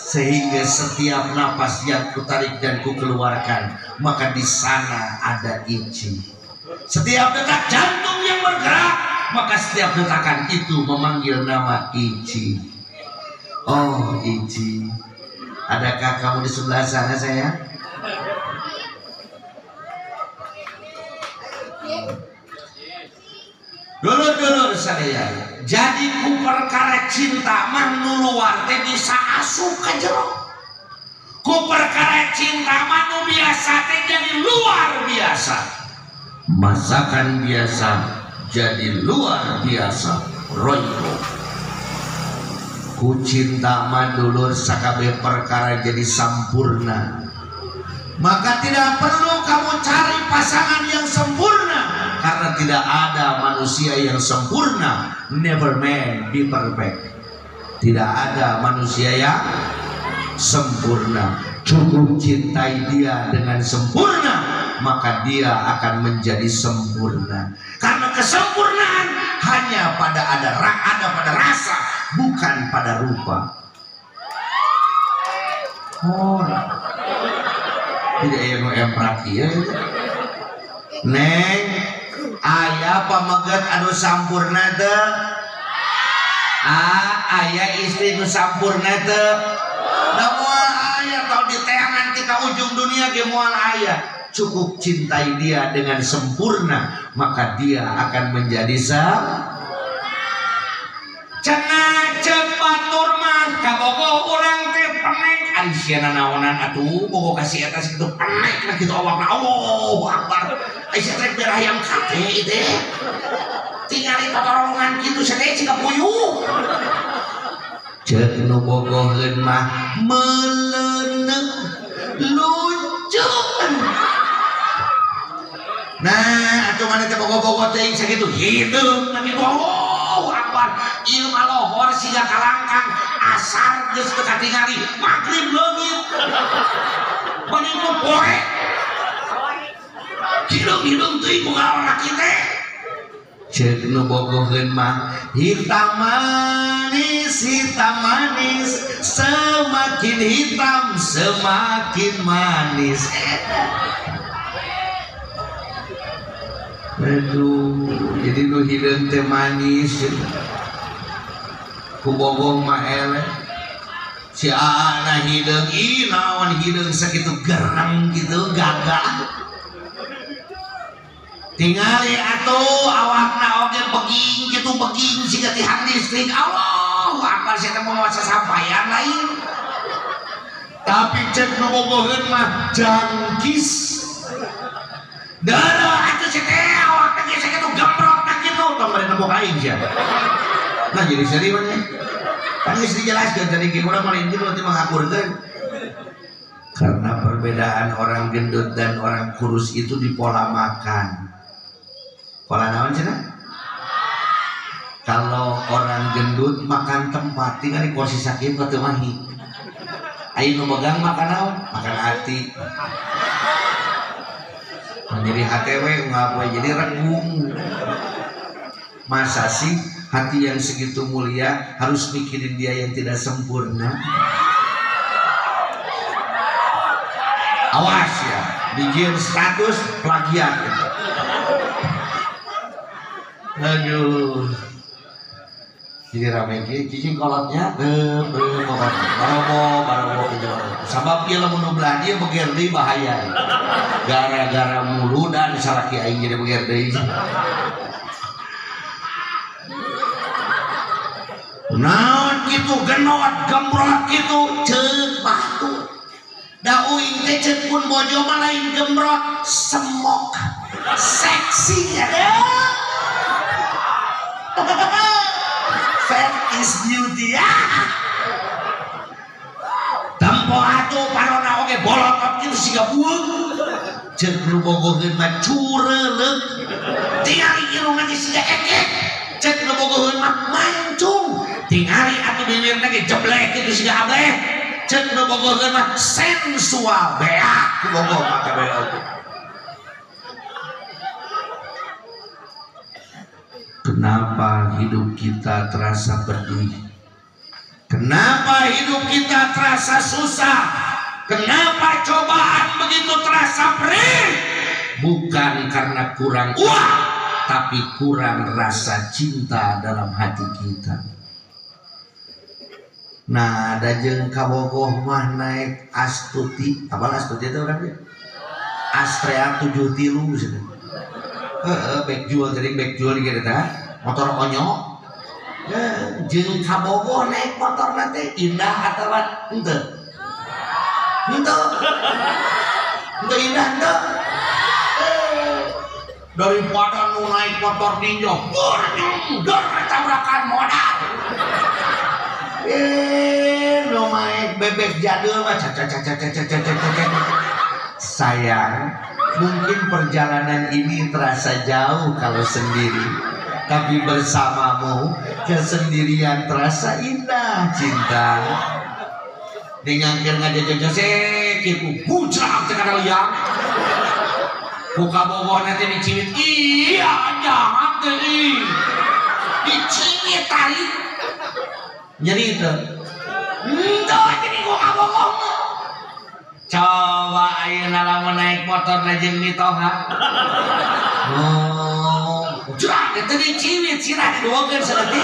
sehingga setiap napas yang kutarik dan kukeluarkan maka di sana ada ici setiap detak jantung yang bergerak maka setiap detakan itu memanggil nama ici oh ici adakah kamu di sebelah sana sayang dulur-dulur sadaya jadi ku perkara cinta mah nu luar teh bisa asup ka jero ku perkara cinta mah nu biasa teh jadi luar biasa masakan biasa jadi luar biasa royko ku cinta mah dulur sakabeh perkara jadi sampurna maka tidak perlu kamu cari pasangan yang sempurna karena tidak ada manusia yang sempurna never man be perfect tidak ada manusia yang sempurna cukup cintai dia dengan sempurna maka dia akan menjadi sempurna karena kesempurnaan hanya ada pada rasa bukan pada rupa oh tidak yang perhatian neng aya pamegat anu sampurna teu aya istri nu sampurna teu da moal aya tau diteangan ti ka ujung dunia ge moal aya cukup cintai dia dengan sempurna maka dia akan menjadi cenah ceuk batur mah kabogoh urang teh penek ari sieuna naonan atuh bogoh kasih eta kitu penek na kitu awakna Allahu Akbar ai sia teh beurah hayam kate teh tingali totorongan kitu sagede cika puyuh ceuk nu bogoheun mah meleuneuh lucu Nah atuh mana teh bogo-bogo teh sakitu hideung lagi Allahu Akbar ieu mah lohor siga kalangkang asar geus teu katingali magrib leungit bani nu poe hideung teuing boga lalaki teh ceuk nu bogoheun mah hitam manis semakin hitam semakin manis. Aduh, jadi nu hideung teh manis ku bogong mah eleh si aana hideung ih naon hideung sakitu gereng gitu gagah tingali atuh awakna oge beging kitu beging siga ti listrik Allah apa sia teh mau sasampaian lain tapi cek nu bogoheun mah jangkis darah atuh teh awak teh sakitu gembrot teh kitu tong bari nembok aing sia nah jadi seri mah kan geus dijelaskeun tadi ki urang mah inti berarti mengakurkeun karena perbedaan orang gendut dan orang kurus itu di pola makan. Pola naon cenah? Kalau orang gendut makan tempat tinggal di kursi sakit batu mahi aing nu megang makan naon? Makan hati menjadi HTW ngapoe jadi regung. Masa sih hati yang segitu mulia harus mikirin dia yang tidak sempurna? Awas ya, bikin status plagiat gitu. Aduh, jadi ramai gitu, cicing kolotnya, barobo gitu. Sabab dia lamun belah dia begerdi bahaya. Gara-gara mulu dan salaki aing jadi begerdi. Naon gitu genot gembrot gitu ceuk batu. Da uing teh ceuk pun bojo mah lain gembrot, semok. Seksi ya deh. Fat is beauty ya. Tempo atuh parona oge bolotot kitu siga bueung. Ceuk nu bogoheun mah cureuleuk. Tingali irungna ge siga ekek. Ceuk nu bogoheun mah mancung. Tingali atuh bibirna ge jeblek kitu siga ableh. Ceuk nu bogoheun mah sensual beak ku bogoh mah kabeh. Kenapa hidup kita terasa pedih? Kenapa hidup kita terasa susah? Kenapa cobaan begitu terasa perih? Bukan karena kurang uang, tapi kurang rasa cinta dalam hati kita. Nah, ada jeung kabogoh mah naik Astuti, apa Astuti itu orangnya? Astrea 73 gitu. Backjual tadi backjual gitu dah. Motor onyo. Jeung kabogoh naik motor nanti indah atau henteu? Henteu. Henteu indah henteu. Daripada nu naik motor ninja, dur tabrakan modal. Nu naik bebek jadul mah sayang, mungkin perjalanan ini terasa jauh kalau sendiri, tapi bersamamu kesendirian terasa indah cinta. Dengan ngajak-ngajak kitu bujang teh kana liang. Buka bogoh nanti dicimit, iya jahat teh dicimit tadi. Jadi itu, jadi buka bogoh. Coba ayeuna lamun naik motor jeung mitoha. Jrak itu dicimit sirah diduekeun saeutik.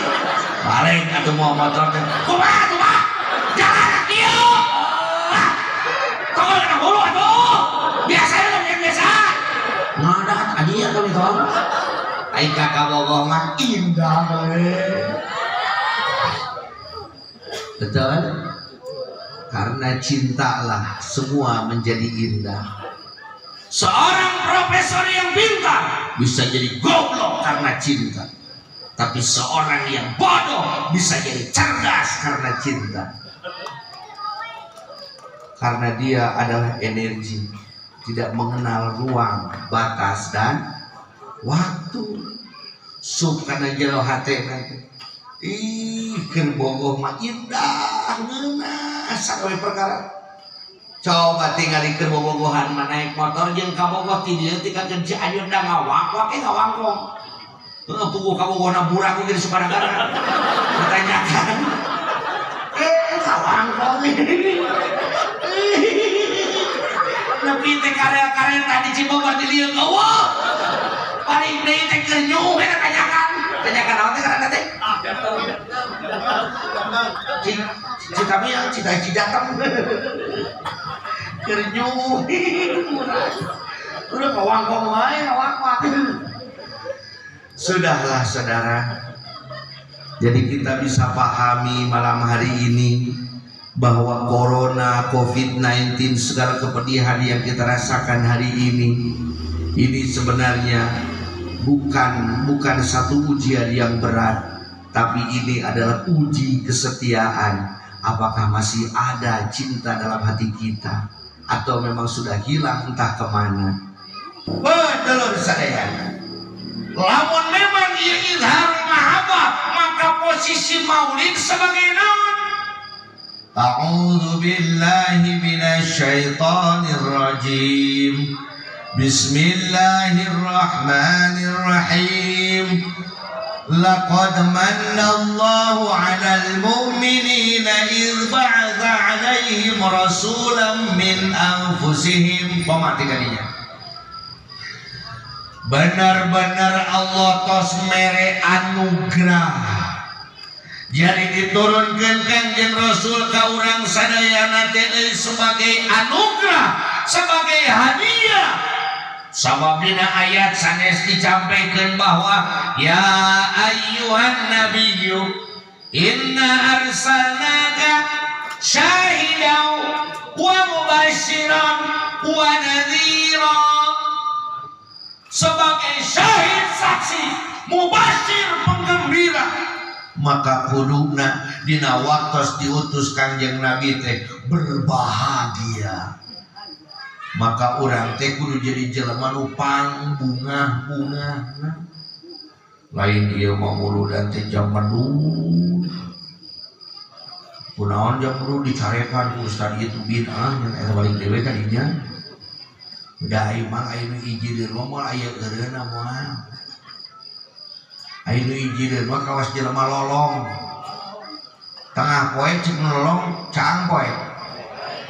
Balik atuh moal motor teh. Kumaha? Jalan kieu. Tongol kana hulu atuh. Biasa we biasa. Ngadat adi atuh mitoha. Ai kakak bogoh mah indah we. Betul? Karena cintalah semua menjadi indah. Seorang profesor yang pintar bisa jadi goblok karena cinta. Tapi seorang yang bodoh bisa jadi cerdas karena cinta. Karena dia adalah energi, tidak mengenal ruang, batas, dan waktu sup kana jero hatena keur bogoh mah indah ngeunah sagawe perkara. Coba tinggalikeun bobogohan mah naik motor jeung ka Bogor ti dieu ti ka Cianjur da ngawak-wak ngawangkong. Heuh puguh ka Bogorna burang ge di Sukanagara. Ditanyakan. Ngawangkong. Nepi teh karya-karya tadi Cibogor di lieu eueuh. Paling deui teh keur nyuh eta tanyakan. Tanyakan naon teh karana teh? Cita yang cita datang kernyuh udah kawangkong wae ngawak-wak. Sudahlah saudara, jadi kita bisa pahami malam hari ini bahwa corona COVID-19 segala kepedihan yang kita rasakan hari ini sebenarnya bukan satu ujian yang berat, tapi ini adalah uji kesetiaan. Apakah masih ada cinta dalam hati kita atau memang sudah hilang entah kemana? Dulur sadaya, lamun memang ieu izhar mahabbah, maka posisi maulid sebagai naon? A'udzu billahi minasy syaithanir rajim. Bismillahirrahmanirrahim. Laqad manna Allahu 'alal mu'minina idz ba'atha 'alaihim rasulan min anfusihim. Pematikaninya. Benar-benar Allah tos mere anugerah. Jadi diturunkeun Kangjeng Rasul ka urang sadayana teh sebagai anugerah, sebagai hadiah. Sababina ayat sanes dicampaikan bahwa ya ayyuhan nabiyyu inna arsalnaka syahidan wa mubasyiran wa nadhira, sebagai syahid saksi, mubasyir penggembira. Maka kuduna dina waktos diutus Kangjeng Nabi teh berbahagia. Maka orang teh kudu jadi jelema nu bunga-bunga. Lain ieu mah muludan teh jam mendung. Kunaon jam mendung dicarekan ku ustad ieu bid'ah yang eta balik dewe ka dinya. Da ieu mah aya nu hiji deui mah aya eureuna moal. Aya nu hiji deui mah kawas jelema lolong. Tengah poe cek lolong caang poe.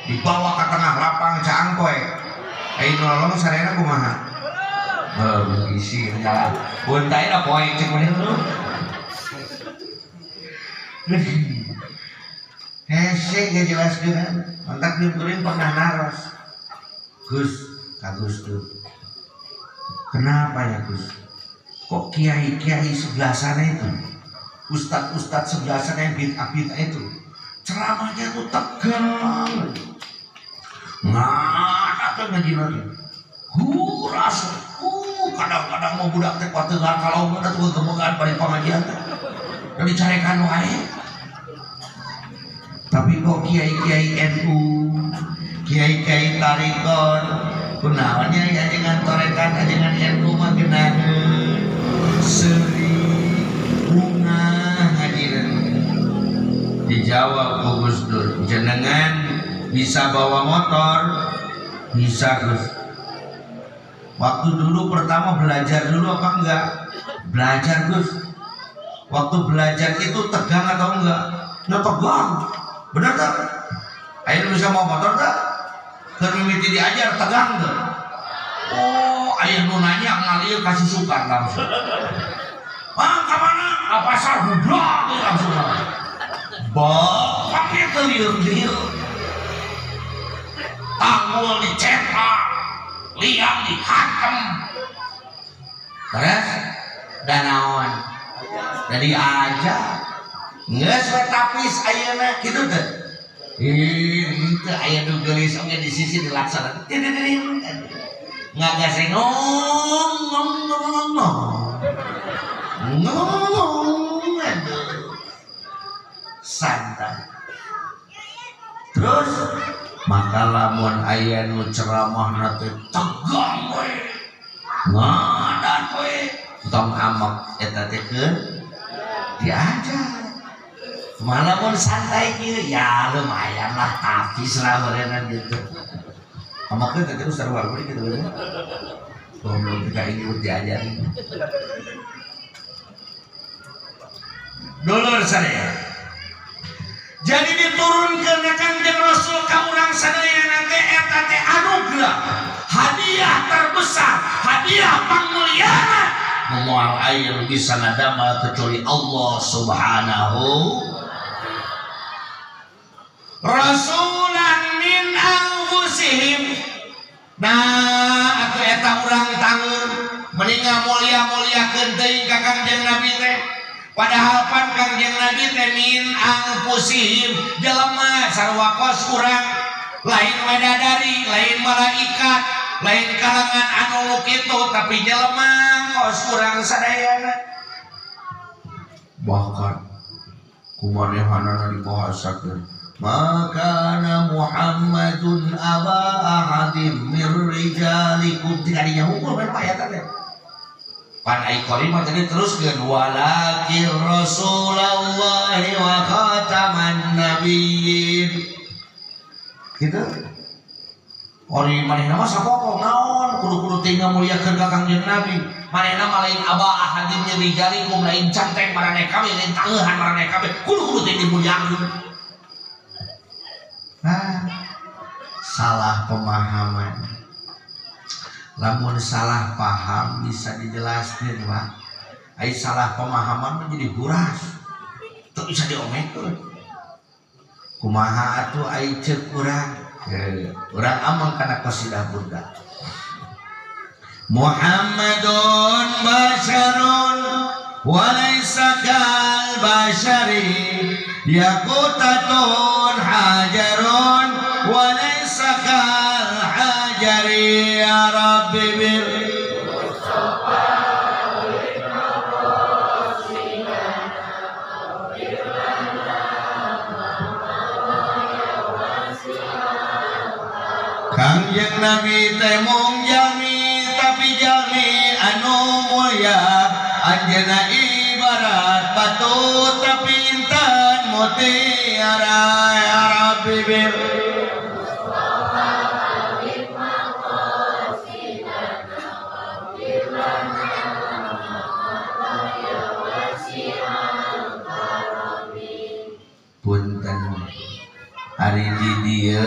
Dibawa ke tengah lapang caang poe. Ayo nolong sarena kumaha? Isi enggak. Buntai da poe cek meureun lu. Hese ge jelaskeun. Mantak dieureun pernah naros. Gus, Gus tuh. Kenapa ya Gus? Kok kiai-kiai sebelah sana itu, ustad-ustad sebelah sana yang bid'ah-bid'ah itu, ceramahnya tuh tegang. Nah, ada ngaji lagi. Ras, kadang-kadang mau budak teh pateungan kalau ada tuh gemegan bari pengajian teh. Dan dicarekan wae. Tapi kok kiai-kiai NU, kiai-kiai tarikon, kunaonnya ajengan torekan ajengan NU mah geunaheun seri bunga hadirin. Dijawab ku Gus Dur, jenengan bisa bawa motor? Bisa Gus. Waktu dulu pertama belajar dulu apa enggak? Belajar Gus. Waktu belajar itu tegang atau enggak? Ya tegang. Benar tak? Ayo bisa bawa motor tak? Kermimiti diajar tegang tak? Oh, ayah nu nanya ngalir kasih sukan langsung. Bang, kemana? Ke pasar Budrak langsung. Bapak itu liur-liur. Tanggul dicetak, liang dihantam. Terus danaon jadi aja ngeus we tapis ayeuna kitu teh. Itu aya nu geulis oge di sisi dilaksana. Ngagaseng ngomong. Santai. Terus maka lamun aya nu ceramahna teh tegang we, ngadat we, tong amak eta teh diajar malah mun santai kieu ya lumayan lah tapi selamarenan gitu amaknya teh terus sarua beureun kitu kan belum kita ini diajarin dulur sadaya jadi diturunkeun ka Kangjeng Rasul ka urang sadaya nanti eta teh anugerah hadiah terbesar hadiah pangmulyana moal aya bisa ngadamel kecuali Allah Subhanahu Rasulan min anfusihim nah atuh eta urang tanggung meninga mulia-muliakeun teuing ka Kangjeng Nabi teh padahal pan Kangjeng Nabi teh min anfusihim jelema sarua kos urang lain widadari lain malaikat lain kalangan anu lu kitu tapi jelema kos urang sadayana bahkan kumanehanana dibahasakeun maka Muhammadun aba ahadin mir rijalikum tikadinya hukum kan ayat teh pan ai kalimah tadi teruskeun walakin Rasulullah wa khataman nabiyyin kitu ori manehna mah sapoko naon kudu-kudu teh ngamuliakeun ka Kangjeng Nabi manehna mah lain aba ahadin mir rijalikum lain canteng maraneh kabeh lain taeuhan maraneh kabeh kudu-kudu teh dimuliakeun. Nah, salah pemahaman. Lamun salah paham bisa dijelaskan, Pak. Ai salah pemahaman menjadi buras. Tuh bisa diomekeun. Kumaha atuh ai ceuk urang? Urang amang kana qasidah burda. Muhammadun basyarun wa laysa kal basyari yaqutatun hajarun wa laysa kal hajari ya rabbi bil mustafa Kangjeng Nabi teh mung jami tapi jami anu mulia anjeunna ibarat batu tapi intan mutiara ya rabbi bil punten hari di dieu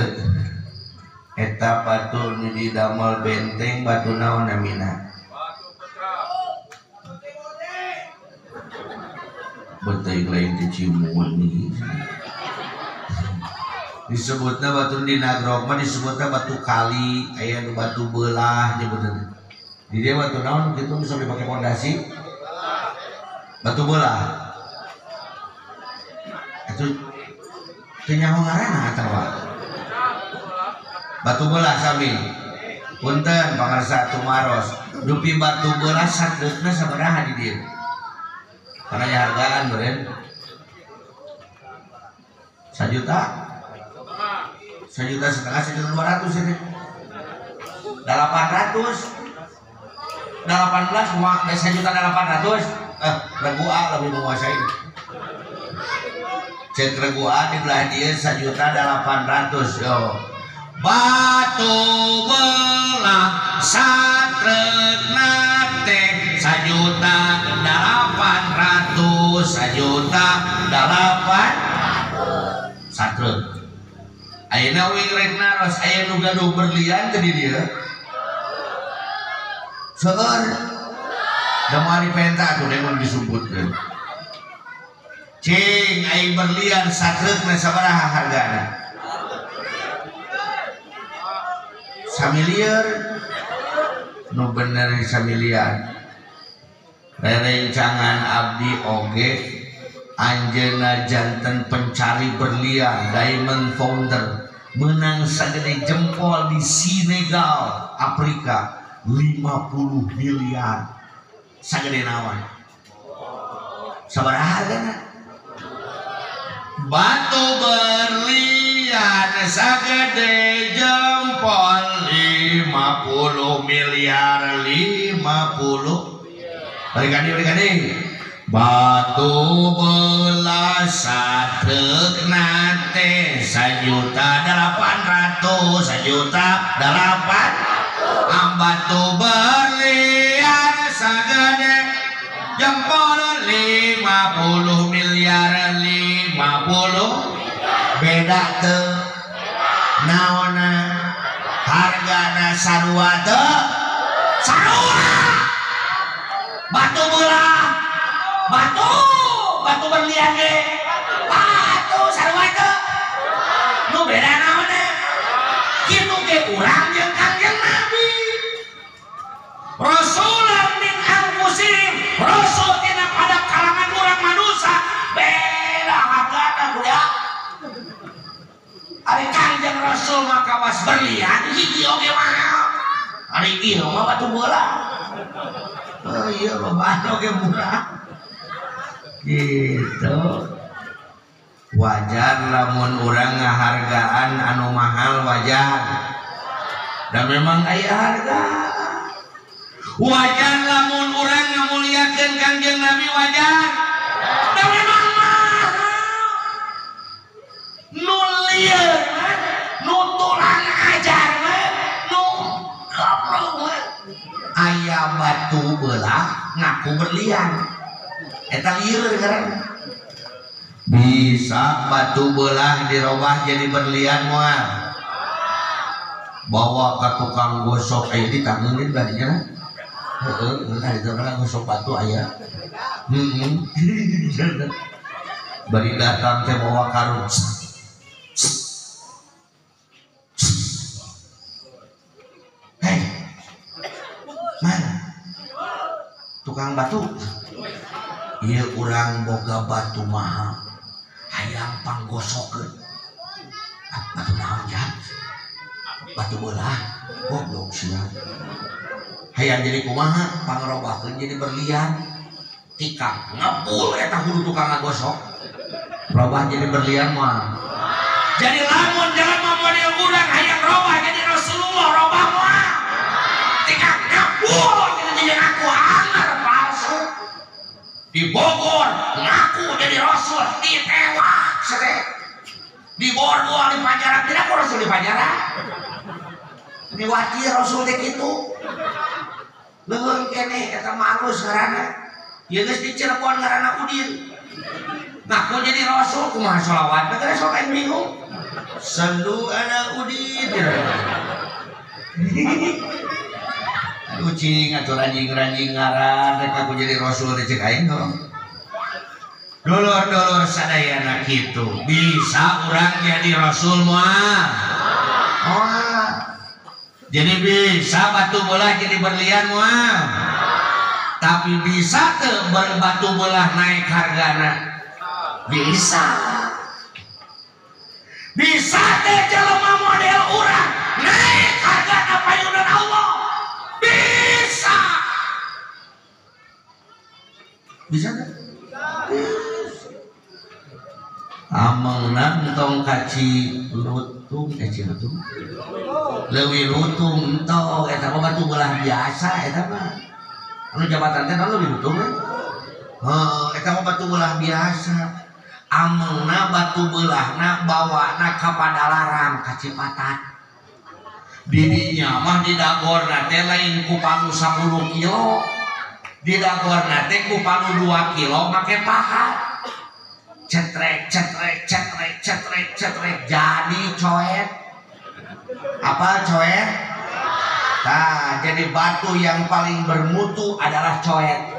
eta batu nu didamel benteng batu naon namina benteng lain teh ciumun nih disebutna batu di Nagrog mah disebutna batu kali aya nu batu beulah nyebutna di dia batu naon kitu bisa dipake fondasi batu beulah itu nyaho ngaranna atawa batu beulah sami punten pangarsa tumaros dupi batu beulah sadeukna sabaraha di dieu karena hargaan beren 1 juta 1,5 juta 1,200 ini 800 18 cuma 1,800 regu A lebih menguasai cek regu A di belah dia 1,800 yo batu belah satreukna teh 1,800 1,800 satreuk ayeuna wingrek naros aya nu gaduh berlian teh di dieu seueur da mari penta atuh mun disumputkeun cing aya berlian satreukna sabaraha hargana samiliar nu bener samiliar rerencangan abdi oge anjeunna janten pencari berlian diamond founder menang sagede jempol di Senegal Afrika 50 miliar sagede naon sabaraha hargana batu berlian sagede jempol 50 miliar 50 Balik batu belas satrek nate 1.800.000 batu berlian sagede jempol 50 miliar 50 beda teu naona hargana sarua teu sarua batu belah batu berlian ge batu sarua teu nu beda naona kitu ge urang jeung Kangjeng Nabi Rasulullah min anfusihim rasul tina pada kalangan urang manusia beda hargana budak ari Kangjeng Rasul mah kawas berlian hiji oge mahal ari ieu mah batu bola oh iya mah batu oge murah gitu wajar lamun urang ngahargaan anu mahal wajar dan memang aya harga wajar lamun urang ngamuliakeun Kangjeng Nabi wajar dan memang mahal nu lieur nu tulang ajar nu goblok aya batu belah ngaku berlian eta lieur ngaran bisa batu belah dirobah jadi berlian moal bawa ke tukang gosok aya ditanggeun badinya heeh ari tukang gosok batu aya bari datang teh bawa karung hei mana tukang batu ieu urang boga batu mahal hayang panggosokeun batu naon ja batu belah goblok sia hayang jadi kumaha pangrobahkeun jadi berlian tikang ngepul eta kudu tukang ngagosok robah jadi berlian mah jadi lamun jalan model urang hayang robah jadi Rasulullah robah mah tikang ngepul jadi ngaku anger palsu di Bogor ngaku jadi Rasul ditewak sedek di Borgol di Panjara tidak kok Rasul di Panjara diwati Rasul dek itu leun kene eta malus ngaranna ieu geus di Cirebon ngaranna Udin ngaku jadi Rasul kumaha sholawatna teh sok aing bingung sallu ala Udin kucing atau ranjing ngaran rek aku jadi Rasul cek aing dulur-dulur sadayana kitu bisa urang jadi Rasul moal jadi bisa batu belah jadi berlian moal tapi bisa teu batu belah naik hargana bisa teh jelema model urang naik hargana payunan Allah bisa kan? Amangna entong kaci lutung lutung leuwih lutung entong eta mah batu belah biasa eta mah anu jabatan teh leuwih lutung eta mah batu belah biasa amangna batu belahna bawana ka Padalarang ka Cipatat didinya mah di dagorna teh lain ku panu 10 kilo di dagorna teh ku panu 2 kilo make pahat cetrek jadi coet apa coet nah jadi batu yang paling bermutu adalah coet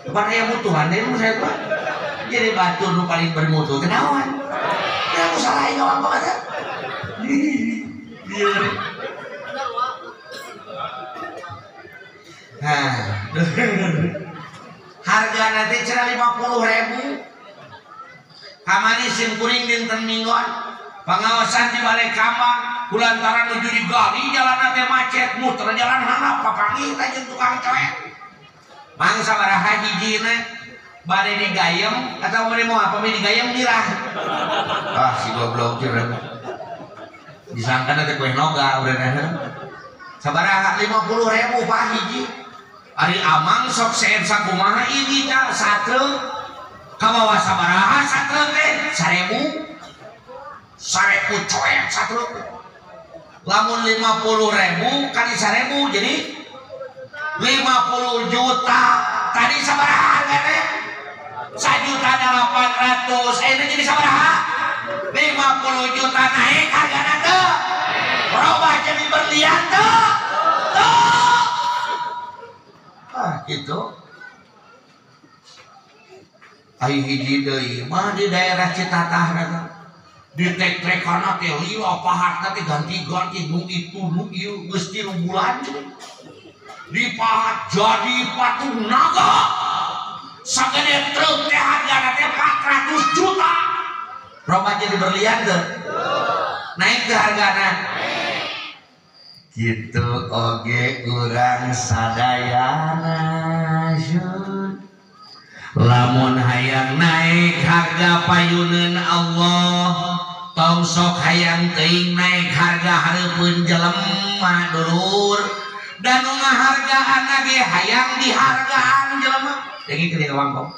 bukan yang mutuhan deh saya tuh jadi batu nu paling bermutu kenawan ya aku salah jawab apa kata harga nanti cenah 50.000 kamari sim kuring dinten mingguan pengawasan di balai kambang kulantaran nuju di gali jalan teh macet muter jalan handap papangi tajeng tukang coet mangsa baraha hijina bade digayem atau bade mau apa digayem dirah si goblok curang disangka teh kue noga urang sabaraha 50.000 Pak hiji ari amang sok seeb sakumaha ini nya satre kabawa sabaraha satre teh 1.000 coek satre lamun 50.000 kali 1.000 jadi 50 juta tadi sabaraha harganya 1.800.000 ini jadi sabaraha 50 juta naik harganya tuh berubah jadi berlian tuh gitu ayo hiji deui mah di daerah Citatah di tek-tekana teh lila pahatna teh ganti-ganti nu itu nu ieu geus 3 bulan di pahat jadi patung naga sagede truk teh hargana teh 400 juta berubah jadi berlian tuh naik ke hargana gitu oge urang sadayana lamun hayang naik harga payuneun Allah tong sok hayang teuing naik harga hareupeun jelema dulur dan nu ngahargaan ge hayang dihargaan jelema deui keur ngawangkong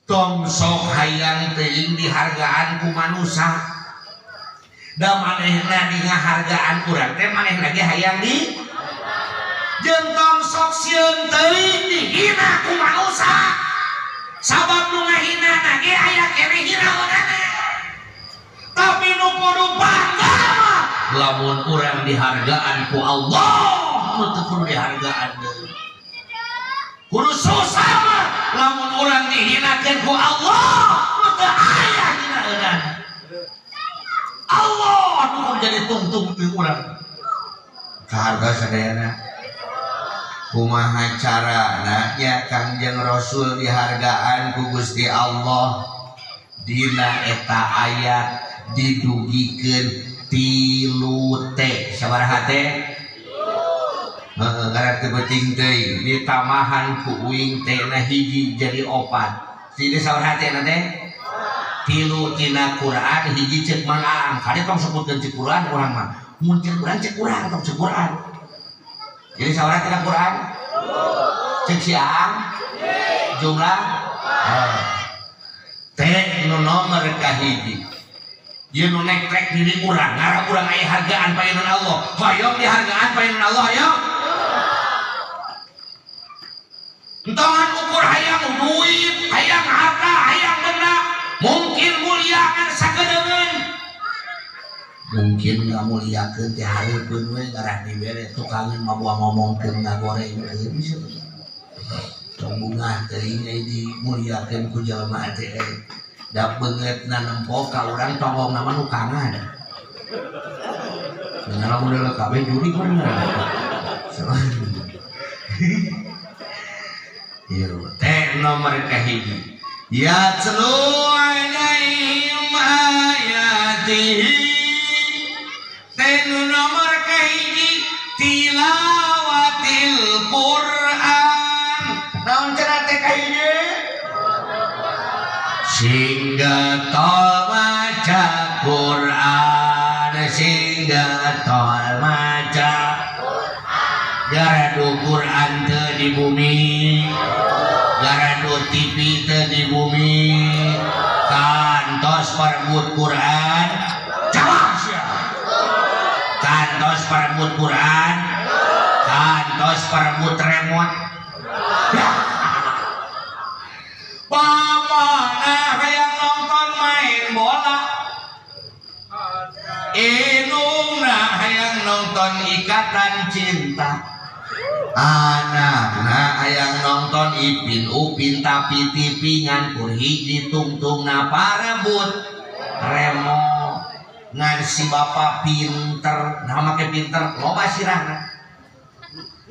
tong sok hayang teuing dihargaan ku manusia da manehna di ngahargaan urang teh manehna ge hayang di jeung tong sok sieun teuing dihina ku manusia sabab nu ngahinana ge aya keneh hinaunana tapi nu kudu bangga lamun urang dihargaan ku Allah teu kudu dihargaan deui kudu susah mah lamun urang dihinakeun ku Allah teu aya hinaunana Allah nu jadi tungtung di urang kaharga sadayana kumaha carana nya Kangjeng Rasul dihargaan ku Gusti Allah dina eta ayat didugikeun 3 teh sabaraha teh gara teu penting teuing ditamahan ku uing teh na hiji jadi 4 jadi sabaraha teh na teh 3 tina Quran hiji ceuk mangang kade tong sebutkeun ceuk Quran urang mah mun ceuk Quran ceuk urang tong ceuk Quran jadi sabaraha tina Quran ceuk siang jumlah teh nu nomor kahiji ieu nu nekrek diri urang ngarang urang aya hargaan payunan Allah hoyong dihargaan payunan Allah hoyong entongan ukur hayang duit hayang harta hayang benda mungkin muliakan sakedeungeun mungkin ngamuliakeun teh hareupeun we garah dibere tukangeun mabua ngomongkeun ngagoreng ieu bisa tong bunga teuing dimuliakeun ku jalma teh da beungeutna nempo ka urang tongong nama nu kangan ngana mun kabeh juri kan ieu teh nomor kahiji yatlu alaihim ayatihi teh nomor kahiji tilawatil Quran naon cenah teh kahiji singga tol maca Quran singga tol maca garadu Quran teu di bumi garadu TV teu di bumi kantos perebut Quran jawab sia kantos perebut Quran kantos perebut remote pamana hayang nonton main bola inungna hayang nonton Ikatan Cinta anakna hayang nonton Ipin Upin tapi TV ngan kur hiji tungtungna parebut remote ngan si bapak pinter nah make pinter loba sirahna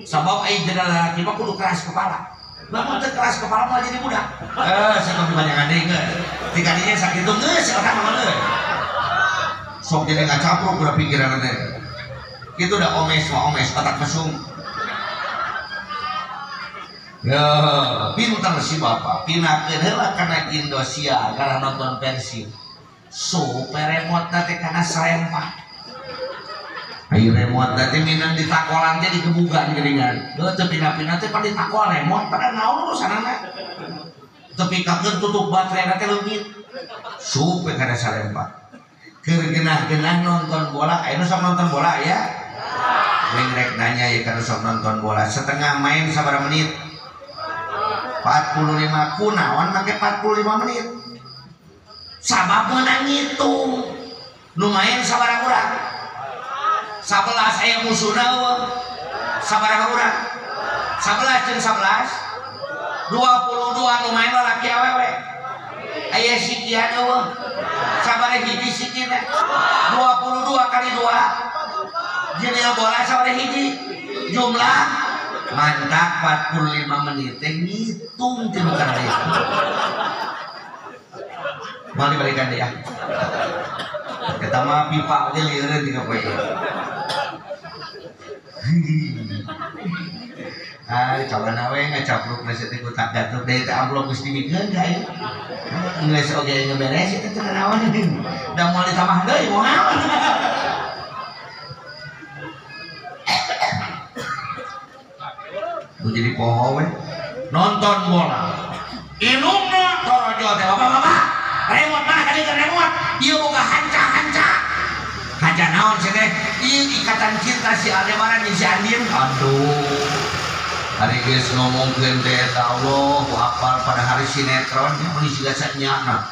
sabab ai jeung lalaki mah kudu keras kepala lamun teu keras kepala mah jadi budak saya banyak adeng tika dinya sakitu geus urang mah geus sok jadi ngacapruk udah pikiran teh kitu da omes mah omes patak mesum ya pinter si bapak pinakeun heula kana Indosiar gara nonton Persib so peremot teh kana serempak Ayo remote nanti minang ditakolan jadi kebukaan geningan. Lo pindah-pindah teh pada ditakol remote pada naon urusanana. Tapi kaget tutup baterai nanti leungit. Supe kada salempat. Keur genah-genah nonton bola, ayo sok nonton bola ya. Wing rek nanya ya kada sok nonton bola. Setengah main sabaraha menit? 45 kunaon make 45 menit. Sabab meunang ngitung. Nu main sabaraha urang? 11 aya musuhna eueuh. Sabaraha urang? 11 jeung 11 22 nu main lalaki awewe. Aya sikian eueuh. Sabaraha hiji sikina? 22 kali 2. Jeung bola sabaraha hiji? Jumlah mantap 45 menit teh ngitung tinu kana itu. Mau dibalikan deh ya. Kita mah pipa ge lieureun 3 poe. Coba nawe ngacapluk nasi teh ku tak gatuk deui teh amplop geus dimikeun ka ieu. Geus oge ngeberes itu teh naon da moal ditambah deui moal. Lu jadi poho we nonton bola. Inungna torojo teh bapak-bapak. Remote mana kali ke remote? Ieu boga hanca-hanca. Hanca naon sih teh? Ieu ikatan cinta si Aldebaran jeung si Andin. Aduh. Hari geus ngomongkeun teh Allahu Akbar pada hari sinetron mun siga sanyana.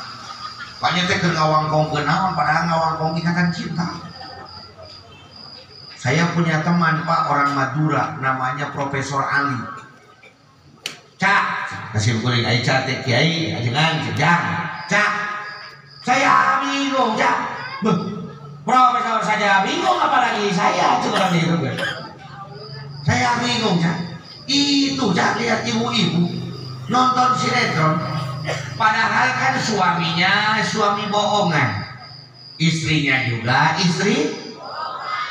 Panya teh keur ngawangkongkeun naon padahal ngawangkong ikatan cinta. Saya punya teman Pak orang Madura namanya Profesor Ali. Cak, kasih kuring ai cak teh kiai ajengan jejang. Cak, saya bingung Cak. Profesor saja bingung apalagi saya curang itu kan. Saya bingung Cak. Itu Cak lihat ibu-ibu nonton sinetron. Padahal kan suaminya suami bohongan. Istrinya juga istri.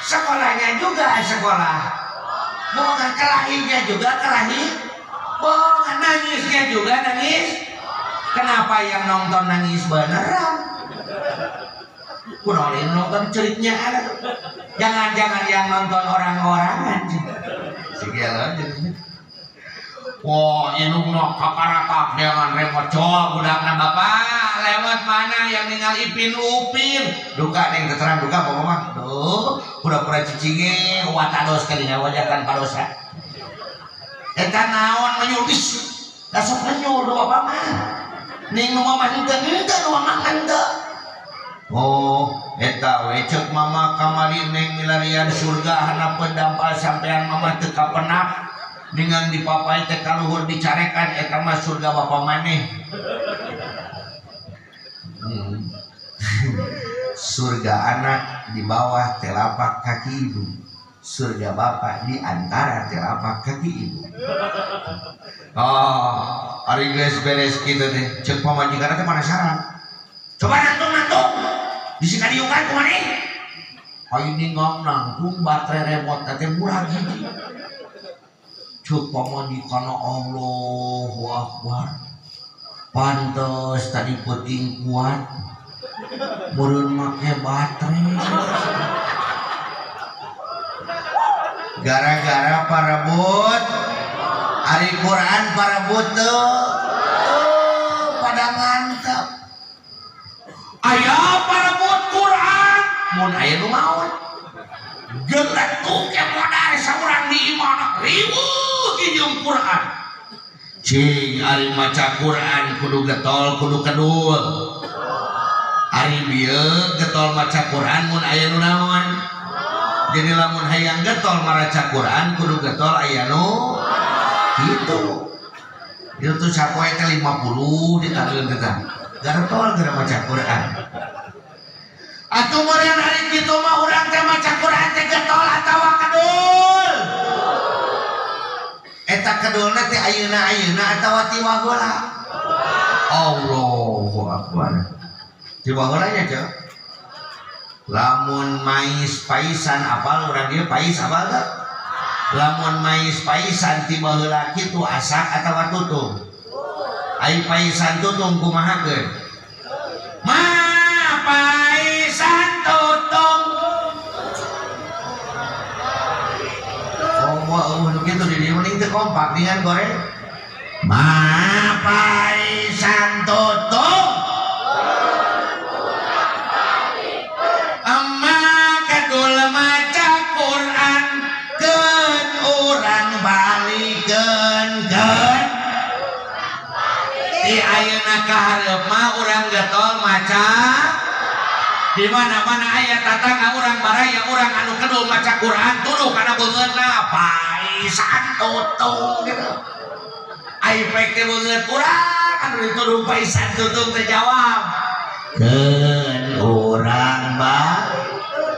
Sekolahnya juga sekolah. Bohongan kelahinya juga kelahi. Bohongan nangisnya juga nangis. Kenapa yang nonton nangis beneran? Kunaon nonton ceritnya ada. Jangan-jangan yang nonton orang-orangan. Segala jadinya. Wah, inungna kakaratak dengan remote coba budakna bapak lewat mana yang ningali Ipin Upin duka ning keterangan duka bapak mah tuh pura-pura cicinge watados kalinya wajakan padosa eta naon menyulis da sok nyuruh bapak mah ning nu mah henteu nu mah henteu. Oh eta we ceuk mama kamari neng milarian surga hana pendampal sampean mama teu kapenap dengan dipapai teh kaluhur dicarekan eta mah surga bapak maneh. Surga anak di bawah telapak kaki ibu, surga bapak di antara telapak kaki ibu. Oh, ari geus beres kitu teh ceuk pamajikanna teh penasaran. Coba nangtung disikadiukan ku maneh. Ayeuna ngong nangtung baterai remote teh murah gini. Cuk pamandikana Allahu Akbar. Pantes tadi puting kuat. Meureun make baterai. Gara-gara parabot ari Quran parabot teu pada ngantep. Aya parabot Quran mun aya nu maot. Geletuk ke modal saurang di imana riweuh jeung Quran. Cing ari maca Quran kudu getol kudu kedul. Ari bieu getol maca Quran mun aya nu naon. Jadi lamun hayang getol maca Quran kudu getol aya nu kitu. Ieu tuh sapoe teh 50 ditakeun teh tah. Getol gara maca Quran. Atuh meureun hari kitu mah urang teh maca Quran teh getol atawa kedul. Eta kedulna teh ayeuna atawa ti wagola. Allahu Akbar. Ti wagolanya Cak. Lamun mais paisan apal urang dieu pais apal teh? Lamun mais paisan ti baheula kitu asak atawa tutung? Ai paisan tutung kumaha geus? Paisan tutung gitu di dia mending teu kompak dengan goreng. Mapai santutung amma kadul maca Quran keun urang balikeun keun di ayeuna ka hareup mah urang getol maca di mana-mana aya tatangga urang baraya urang anu kedul maca Quran tuduh kana beungeutna pai santutung gitu. Ai pek teh beungeut urang anu dituduh pai santutung teh jawab keun urang ba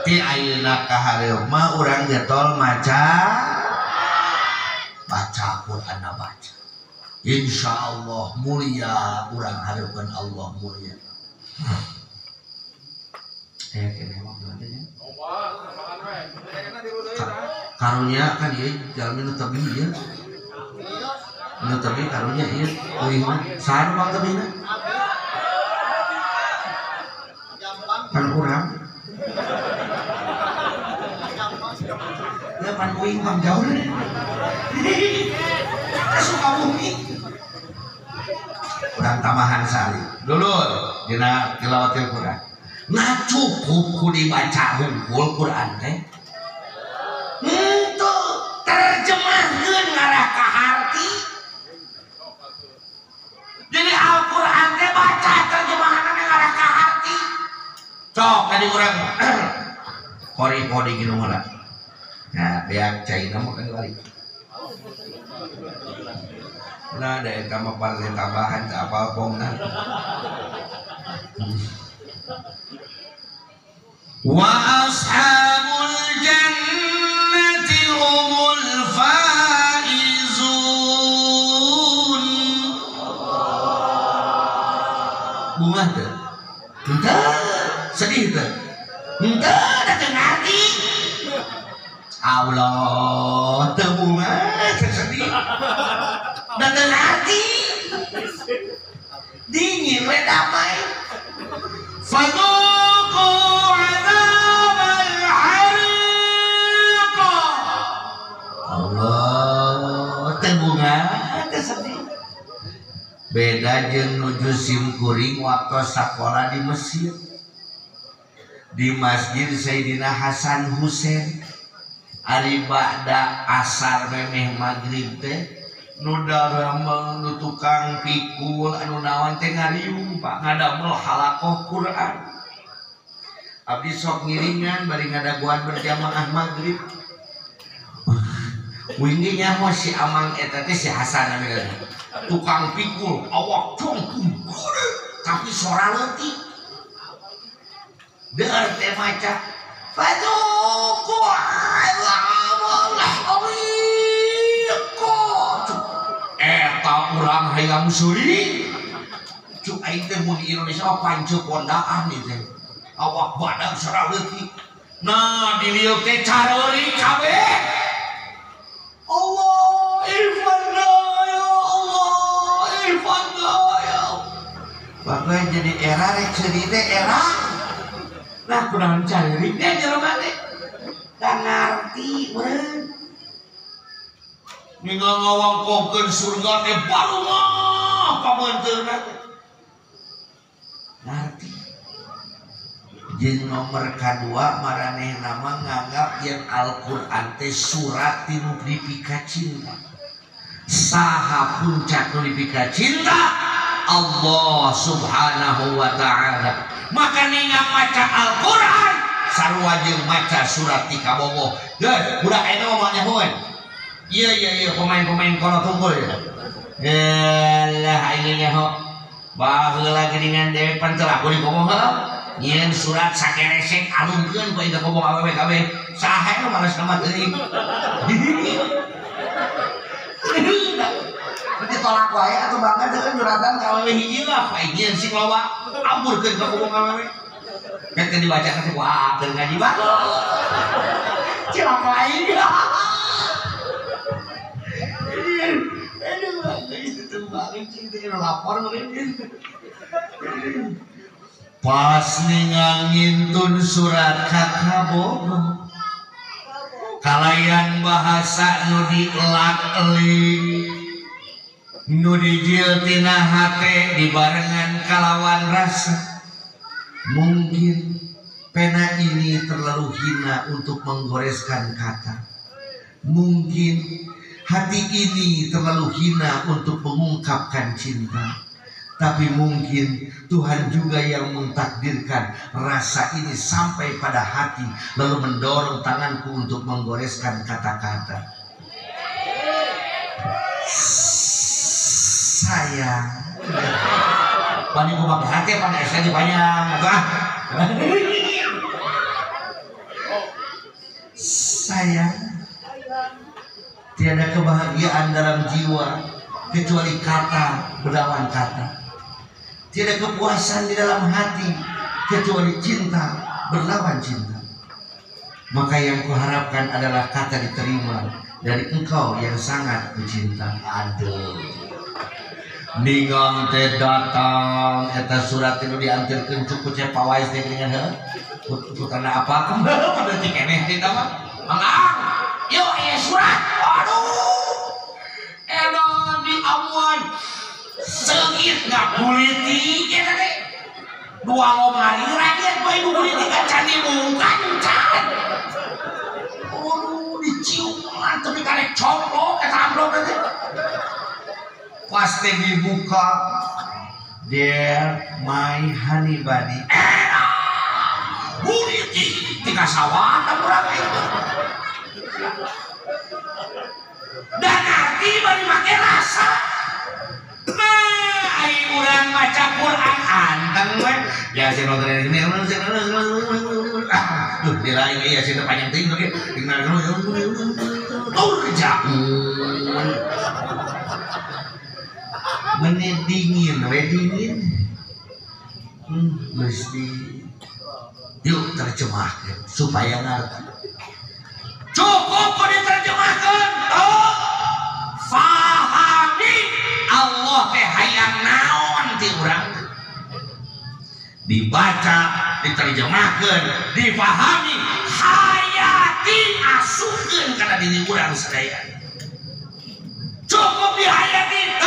ti ayeuna ka hareup mah urang getol maca Quran baca. Insyaallah mulia urang hareupeun Allah mulia. Karunia kan ieu jalmi nu tebih ieu. Nu tebih karunia ieu euy saha nu tebihna? Kan urang. Ya pan uing pang jauh. Suka bumi. Urang tamahan sali. Dulur dina tilawatil Quran. Nah cukup ku dibaca hungkul Quran teh. Henteu terjemahkeun ngarah ka harti. Jadi Al-Qur'an teh baca terjemahanna ngarah ka harti. Cok tadi urang kori-kori kitu mah. Nah, beak caina mah kan lari. Nah, da eta mah parle tambahan teh apa-apana. Wa ashabul jannati humul faizun. Bunga teh. Henteu sedih teh. Henteu da teu ngarti. Allah teu bunga teu sedih. Da teu ngarti. Dingin we damai. Fadhuqu adzabal hariq. Allah teu bunga teu sedih. Beda jeung nuju simkuring waktu sakola di Mesir. Di Masjid Sayyidina Hasan Husein. Ari ba'da asar memeh magrib teh nu daramel nu tukang pikul anu naon teh ngariung Pak ngadamel halakoh Quran. Abdi sok ngiringan bari ngadaguan berjamaah magrib. Wingi nyaho si amang eta teh si Hasan anu tukang pikul awak congkum tapi sora leutik. Deur teh maca Fadhuqu adzabal hariq. Eta urang hayang seuring. Cuk aing teh mun di Indonesia mah panceu pondaan ieu teh. Awak badag sora leutik. Nah, di lieu teh careuring kabeh. Allah irfanna ya Allah irfanna ya. Bagai jadi era rek seudi teh era. Nah, kunaon careuring teh jelema teh. Da ngarti urang. Ninggal ngawangkokeun surga teh baru mah pamanteuna teh. Ngarti. Jeung nomor kadua maranehna mah nganggap yen Al-Qur'an teh surat tinu dipika cinta. Saha puncak nu dipika cinta? Allah Subhanahu wa ta'ala. Maka ninggal maca Al-Qur'an sarua jeung maca surat ti kabogoh. Geus, budak eta mah nyahoan. Iya pemain-pemain kono tunggul ya. Yalah aing nyaho. Baheula geuningan dewe pancelah ku dikomoh heuh. Nyieun surat sakeresek alungkeun ku eta komoh awewe kabeh. Saha nu males nama teuing. Ditolak wae atuh bangga jeung juratan ka awewe hiji lah. Bae nyieun sing loba amburkeun ka komoh awewe. Nek dibaca teh wah keur ngaji bae. Cilak lain. Pas ningal ngintun surat kakabogoh kalayan bahasa nu dielak-elik nu dijieul tina hate dibarengan kalawan rasa. Mungkin pena ini terlalu hina untuk menggoreskan kata. Mungkin hati ini terlalu hina untuk mengungkapkan cinta. Tapi mungkin Tuhan juga yang mentakdirkan rasa ini sampai pada hati, lalu mendorong tanganku untuk menggoreskan kata-kata. Sayang, paling gue pakai hati apa nih? Saya banyak, sayang, tiada kebahagiaan dalam jiwa kecuali kata berlawan kata. Tiada kepuasan di dalam hati kecuali cinta berlawan cinta. Maka yang kuharapkan adalah kata diterima dari engkau yang sangat kucinta. Aduh, ningang teh datang eta surat itu diantarkeun cukup cek pawais teh dengan karena apa pada cikeneh teh mah mangang yuk surat. Aduh, edan di amuan seungit nggak buliti ya tadi dua ngomari rakyat bae nu buliti ka candi mungkan can. Aduh, dicium tapi karek coplok eta amplop teh. Pasti dibuka, there my honey bunny. Buliti tinggal sawah urang itu. Dan arti bari make rasa. Nah, ai urang maca Quran anteng we. Ya sing nonton ini duh diraing ya sing panjang teuing oke. Turja. Menit dingin, mesti yuk terjemahkan supaya ngerti. Cukup kok diterjemahkan, fahami Allah teh hayang naon ti urang. Dibaca, diterjemahkan, difahami, hayati asukeun kana diri urang sadaya. Cukup dihayati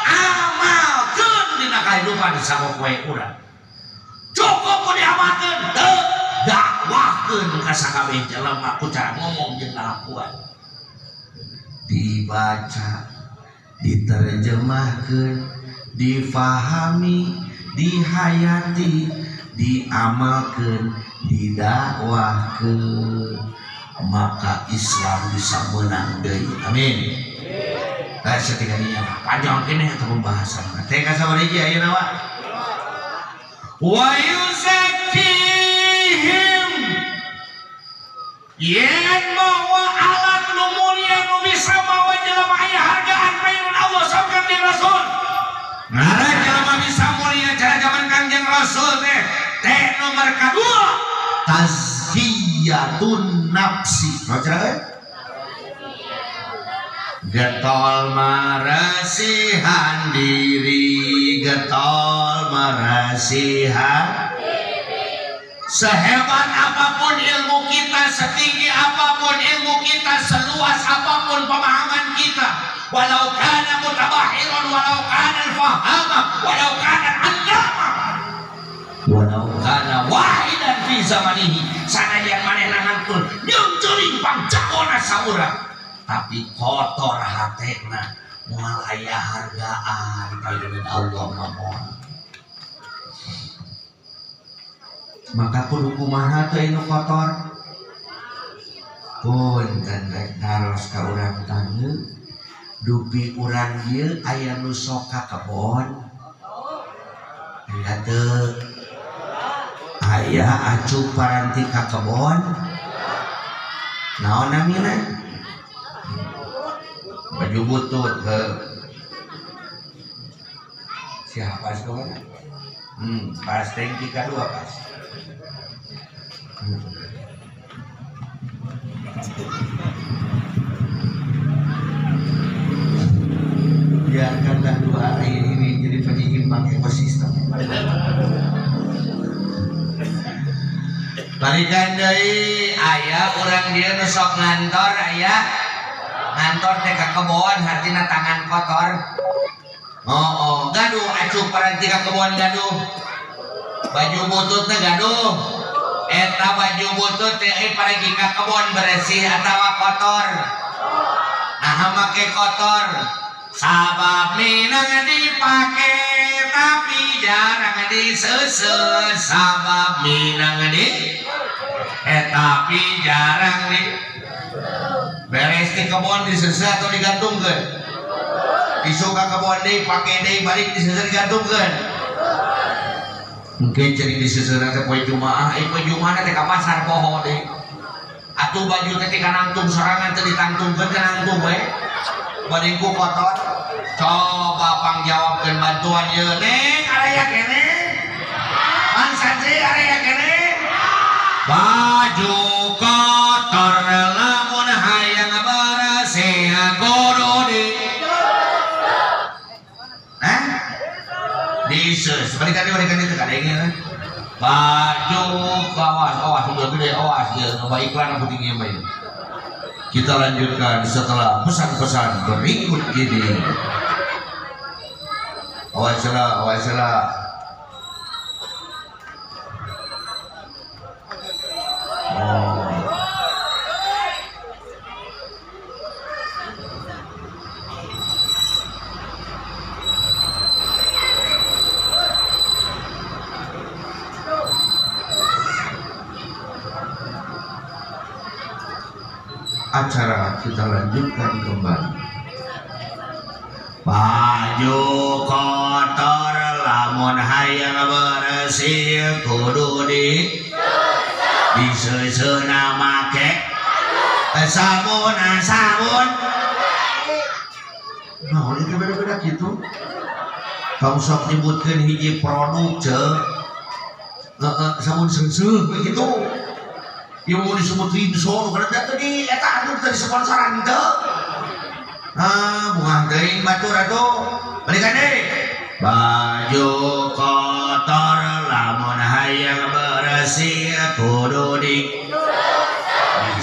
amalkeun dina kahidupan sapopoe urang. Cukup ku diamalkeun teu dakwahkeun ka sakabeh jelema ku cara ngomong jeung ngalakuan. Dibaca, diterjemahkeun, difahami, dihayati, diamalkeun, didakwahkeun, maka Islam bisa menang deui. Amin. Setinggalnya panjang kene atau pembahasan. Teka sabari aja ayeuna wa. Wa yuzakkihim yen mawa alat nu mulia nu bisa mawa jelema aya hargaan paeun Allah sabkan di Rasul. Ngara jelema bisa mulia cara zaman Kangjeng Rasul teh nomor kadua tazkiyatun nafsi. Mau cara getol marasihan diri, getol marasihan diri. Sehebat apapun ilmu kita, setinggi apapun ilmu kita, seluas apapun pemahaman kita, walau kana mutabahiran, walau kana fahama, walau kana allama, walau kana wahidan fi zamanihi, sanajan manehna ngantun nyungcuring pangcakona saurang. Tapi kotor hatena moal aya hargaan paeun Allah mah. Maka kudu kumaha teh anu kotor? Punten rek naros ka urang tangeu dupi urang ieu aya nu sok ka kebon. Aya teu? Aya acuh paranti ka kebon. Naon namina? Baju butut ke siapa sekarang? Pas tangki kedua pas. Biarkanlah dua air ini jadi penyeimbang ekosistem. balikan deui aya urang dieu nu sok ngantor aya ngantor teh ka kebon hartina tangan kotor. Oh gaduh acuh paranti ka kebon gaduh baju butut teh gaduh eta baju butut teh paragi ka kebon bersih atawa kotor. Nah make kotor sabab minang dipake tapi jarang diseuseut sabab minang di tapi jarang di beres di kebon diseuseut atau digantungkeun disuka kebon deui pake deui balik diseuseut digantungkeun mungkin jadi diseuseut teh poe Jumaah poe Jumaah teh ka pasar poho deui atuh baju teh ka nangtung sorangan teh ditangtungkeun ka nangtung we badingku kotor. Coba pangjawabkeun bantuan ieu neng area kene Mang Santri area kene baju kotor lamun hayang bersih kudu di diseus balikan itu kadenge baju awas udah gede awas ya coba iklan aku tinggi main. Kita lanjutkan setelah pesan-pesan berikut ini. Awaslah. Acara kita lanjutkan kembali. Baju kotor lamun hayang bersih kudu diseuseuna make sabun. Nah, ini beda-beda gitu. Kamu sok nyebutkeun hiji produk sabun seuseuh begitu. Yang mau disebut Rinso, karena tadi eta anu tadi sponsoran teu. Bunga teuing batur atuh. Balikan deui. Baju kotor lamun hayang bersih kudu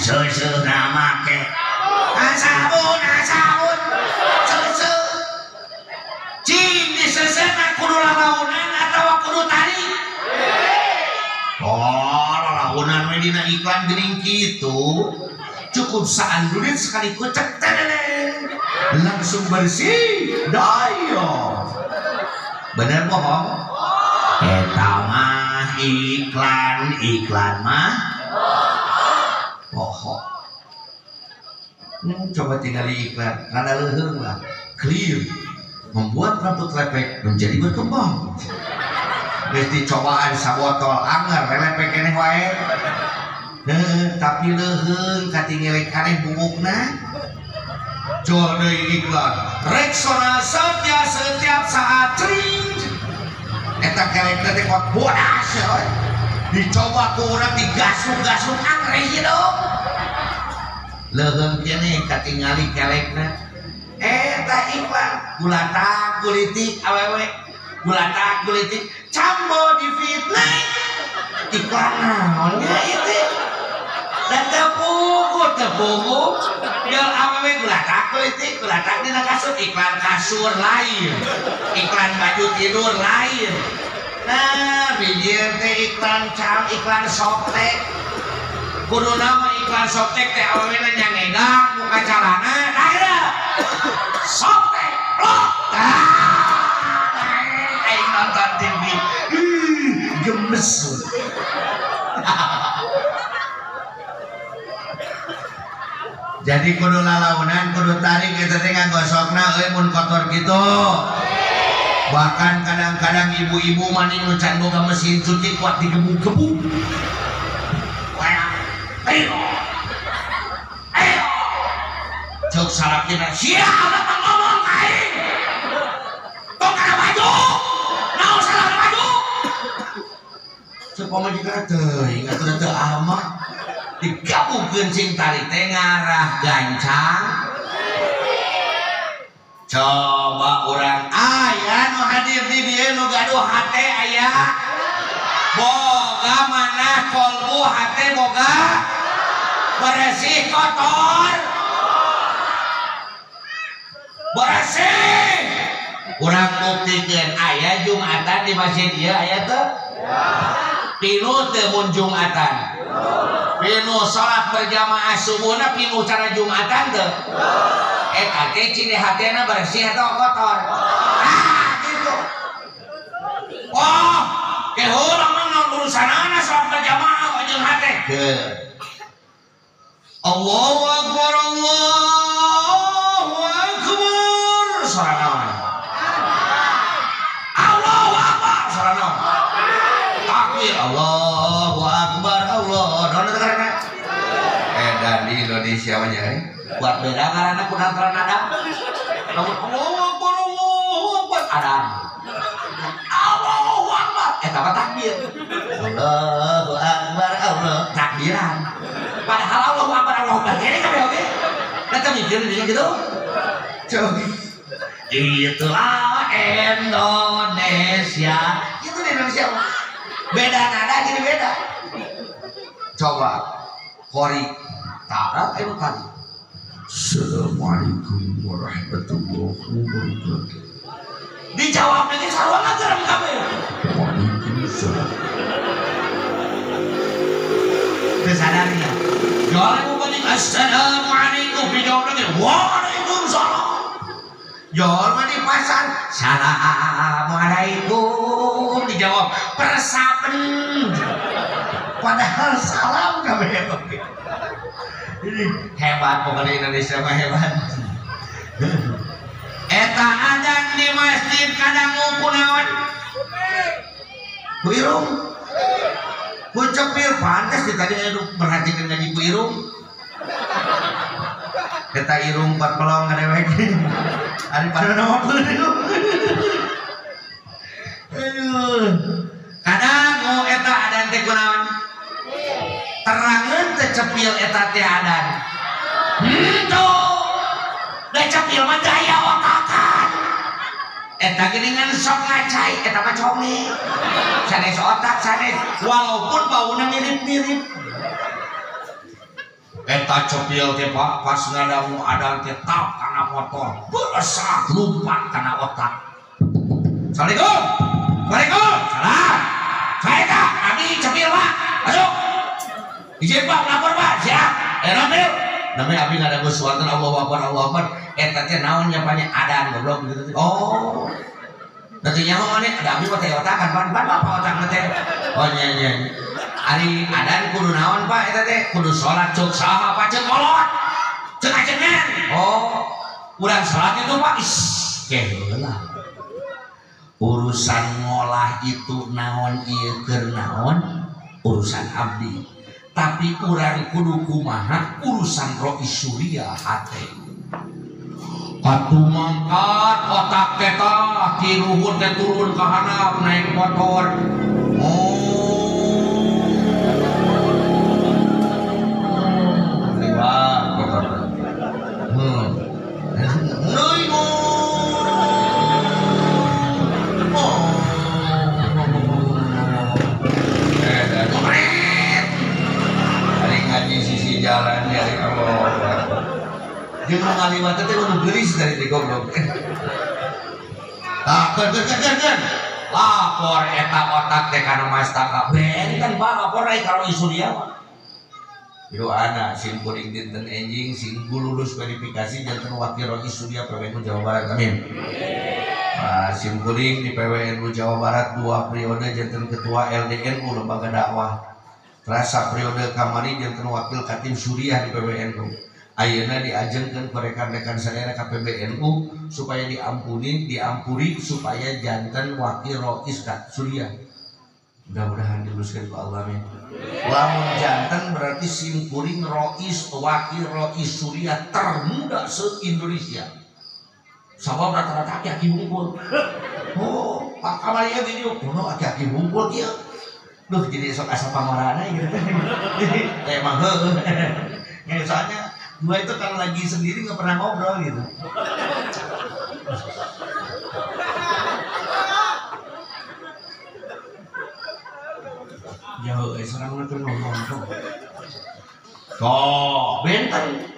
diseuseuna make sabun. Seuseuh. Cing diseuseuna kudu lalaunan atawa kudu tali? Launan medina iklan gering gitu cukup saandurin sekali kocak teleleng langsung bersih dayo bener bohong eta mah iklan mah bohong. Coba tinggal iklan rada leuheung lah clear membuat rambut lepek menjadi berkembang. Geus dicobaan sabotol anger lepek keneh wae. Tapi leuheung katingelek kaneh bubukna. Jual deui iklan. Rexona Satya setiap saat cring. Eta kelekna teh kuat bodas we. Dicoba ku urang digasuk-gasuk angre ieu dong. Leuheung keneh katingali kelekna. Eta iklan gulatak kulitik awewe. Gulatak kulitik cambo di fitnah iklan naonnya itu dan tepung jual awewe gulatak kulitik gulatak dina kasur iklan kasur lain iklan baju tidur lain. Nah bijir teh iklan softtek kudu nama iklan softtek teh awewe na nyangegang muka calana dah softtek loh nonton TV gemes. Jadi kudu lalaunan kudu tarik kita teh ngagosokna euy mun kotor gitu. Bahkan kadang-kadang ibu-ibu mani nu can boga mesin cuci kuat digebuk-gebuk. Ayo cok salakina sia ngomong kae tong kana baju naon salah baju cek pamajikan teuing atuh teu amah digabungkeun cing tali teh ngarah gancang. Coba urang aya nu hadir di dieu nu gaduh hate aya boga manah kolbu eueuh hate boga bersih kotor bersih. Urang buktikeun aya Jumatan di masjid ieu aya teu? Pinu teu mun Jumatan? Pinu salat berjamaah subuhna pinu cara Jumatan teu? Eta teh ciri hatena bersih atau kotor? Gitu. Oh, kehulang mah urusanana salat berjamaah jeung hate. Allahu Akbar, Allahu Akbar. Suara naon? Allahu Akbar. Suara naon? Takbir. Allahu Akbar. Allah. Naon eta karana? Dan di Indonesia mah nya buat beda karana kudu antara nada. Allahu Akbar, Allahu Akbar. Ada. Allahu Akbar. Eta mah takbir. Allahu Akbar. Allah. Takbiran. Padahal Allahu Akbar, Allahu Akbar ini kabeh oge. Kita mikir gitu. Coba. Itulah Indonesia. Itu di Indonesia. Beda nada jadi beda. Coba. Kori. Tarat itu tadi. Assalamualaikum warahmatullahi wabarakatuh. Dijawab dengan sarwana geram kabeh. Waalaikumsalam. Kesadarnya. Jangan mubalik assalamualaikum dijawab lagi waalaikumsalam. Jangan di pasar assalamualaikum dijawab persapen. Padahal salam kabeh. Ini hebat pokoknya Indonesia mah hebat. Eta adzan di masjid kadang kunaon? Kuirung. Kucepil pantas tadi perhatikan ngaji ku irung. Kita irung 4 pelong ngadewe. Ari pada nama peuleuh. Aduh. Kadang mau eta adan teh kunaon? Terangeun teh cepil eta teh adan. Henteu. Da cepil mah daya otakan. Eta geuningan sok ngacai eta mah conge. Sanes otak sanes walaupun bauna mirip-mirip. Eta cepil teh Pak pas ngadamu adan teh tap kana motor. Beresak lumpat kana otak. Assalamualaikum. Waalaikumsalam. Salam. Saya Kak, abdi cepil Pak. Masuk. Izin Pak, lapor Pak. Siap. Rapil. Namanya abdi ngadagu suartan Allahu Akbar, Allahu Akbar. Eta teh naon nyapanya adan goblok gitu. Oh. Nanti nyawa mana ada abdi mah teh otakan pan apa otak teh. Oh nya. Ari adan kudu naon Pak eta teh? Kudu salat cuk saha Pak cuk kolot. Cuk ajengan. Oh. Urang salat itu Pak. Keheula. Urusan ngolah itu naon ieu keur naon? Urusan abdi. Tapi urang kudu kumaha urusan roh surya hate. Atuh mangkat otak kita ti luhur teh turun ka handap naik motor. Oh. Liwat motor. Jalan dari Allah. Jangan ngaliwat teh kudu geulis dari di goblok. Tah, kan. Lapor eta otak teh kana mastaka. Ben kan Pak lapor ai karo Surya mah. Ieu ana sim kuring dinten enjing sing lulus verifikasi janten wakil Rois Surya PWNU Jawa Barat. Amin. Sim kuring di PWNU Jawa Barat 2 periode janten ketua LDNU lembaga dakwah. Rasa periode kamari janten wakil Katim Suriah di PBNU. Ayeuna diajengkeun ku rekan-rekan sadaya ka PBNU supaya diampuri supaya janten wakil Rois Suriah. Mudah-mudahan diluluskeun ku Allah amin. Lamun janten berarti sim kuring Rois wakil Rois Suriah termuda se-Indonesia. Sabab rata-rata aki-aki bungkul. Oh, Pak Kamalia video kuno aki-aki bungkul kieu. Duh jadi sok asa pamarana gitu. Emang heuh. Ya soalnya gua itu kalau lagi sendiri nggak pernah ngobrol gitu. jauh seorang itu ngomong tuh benteng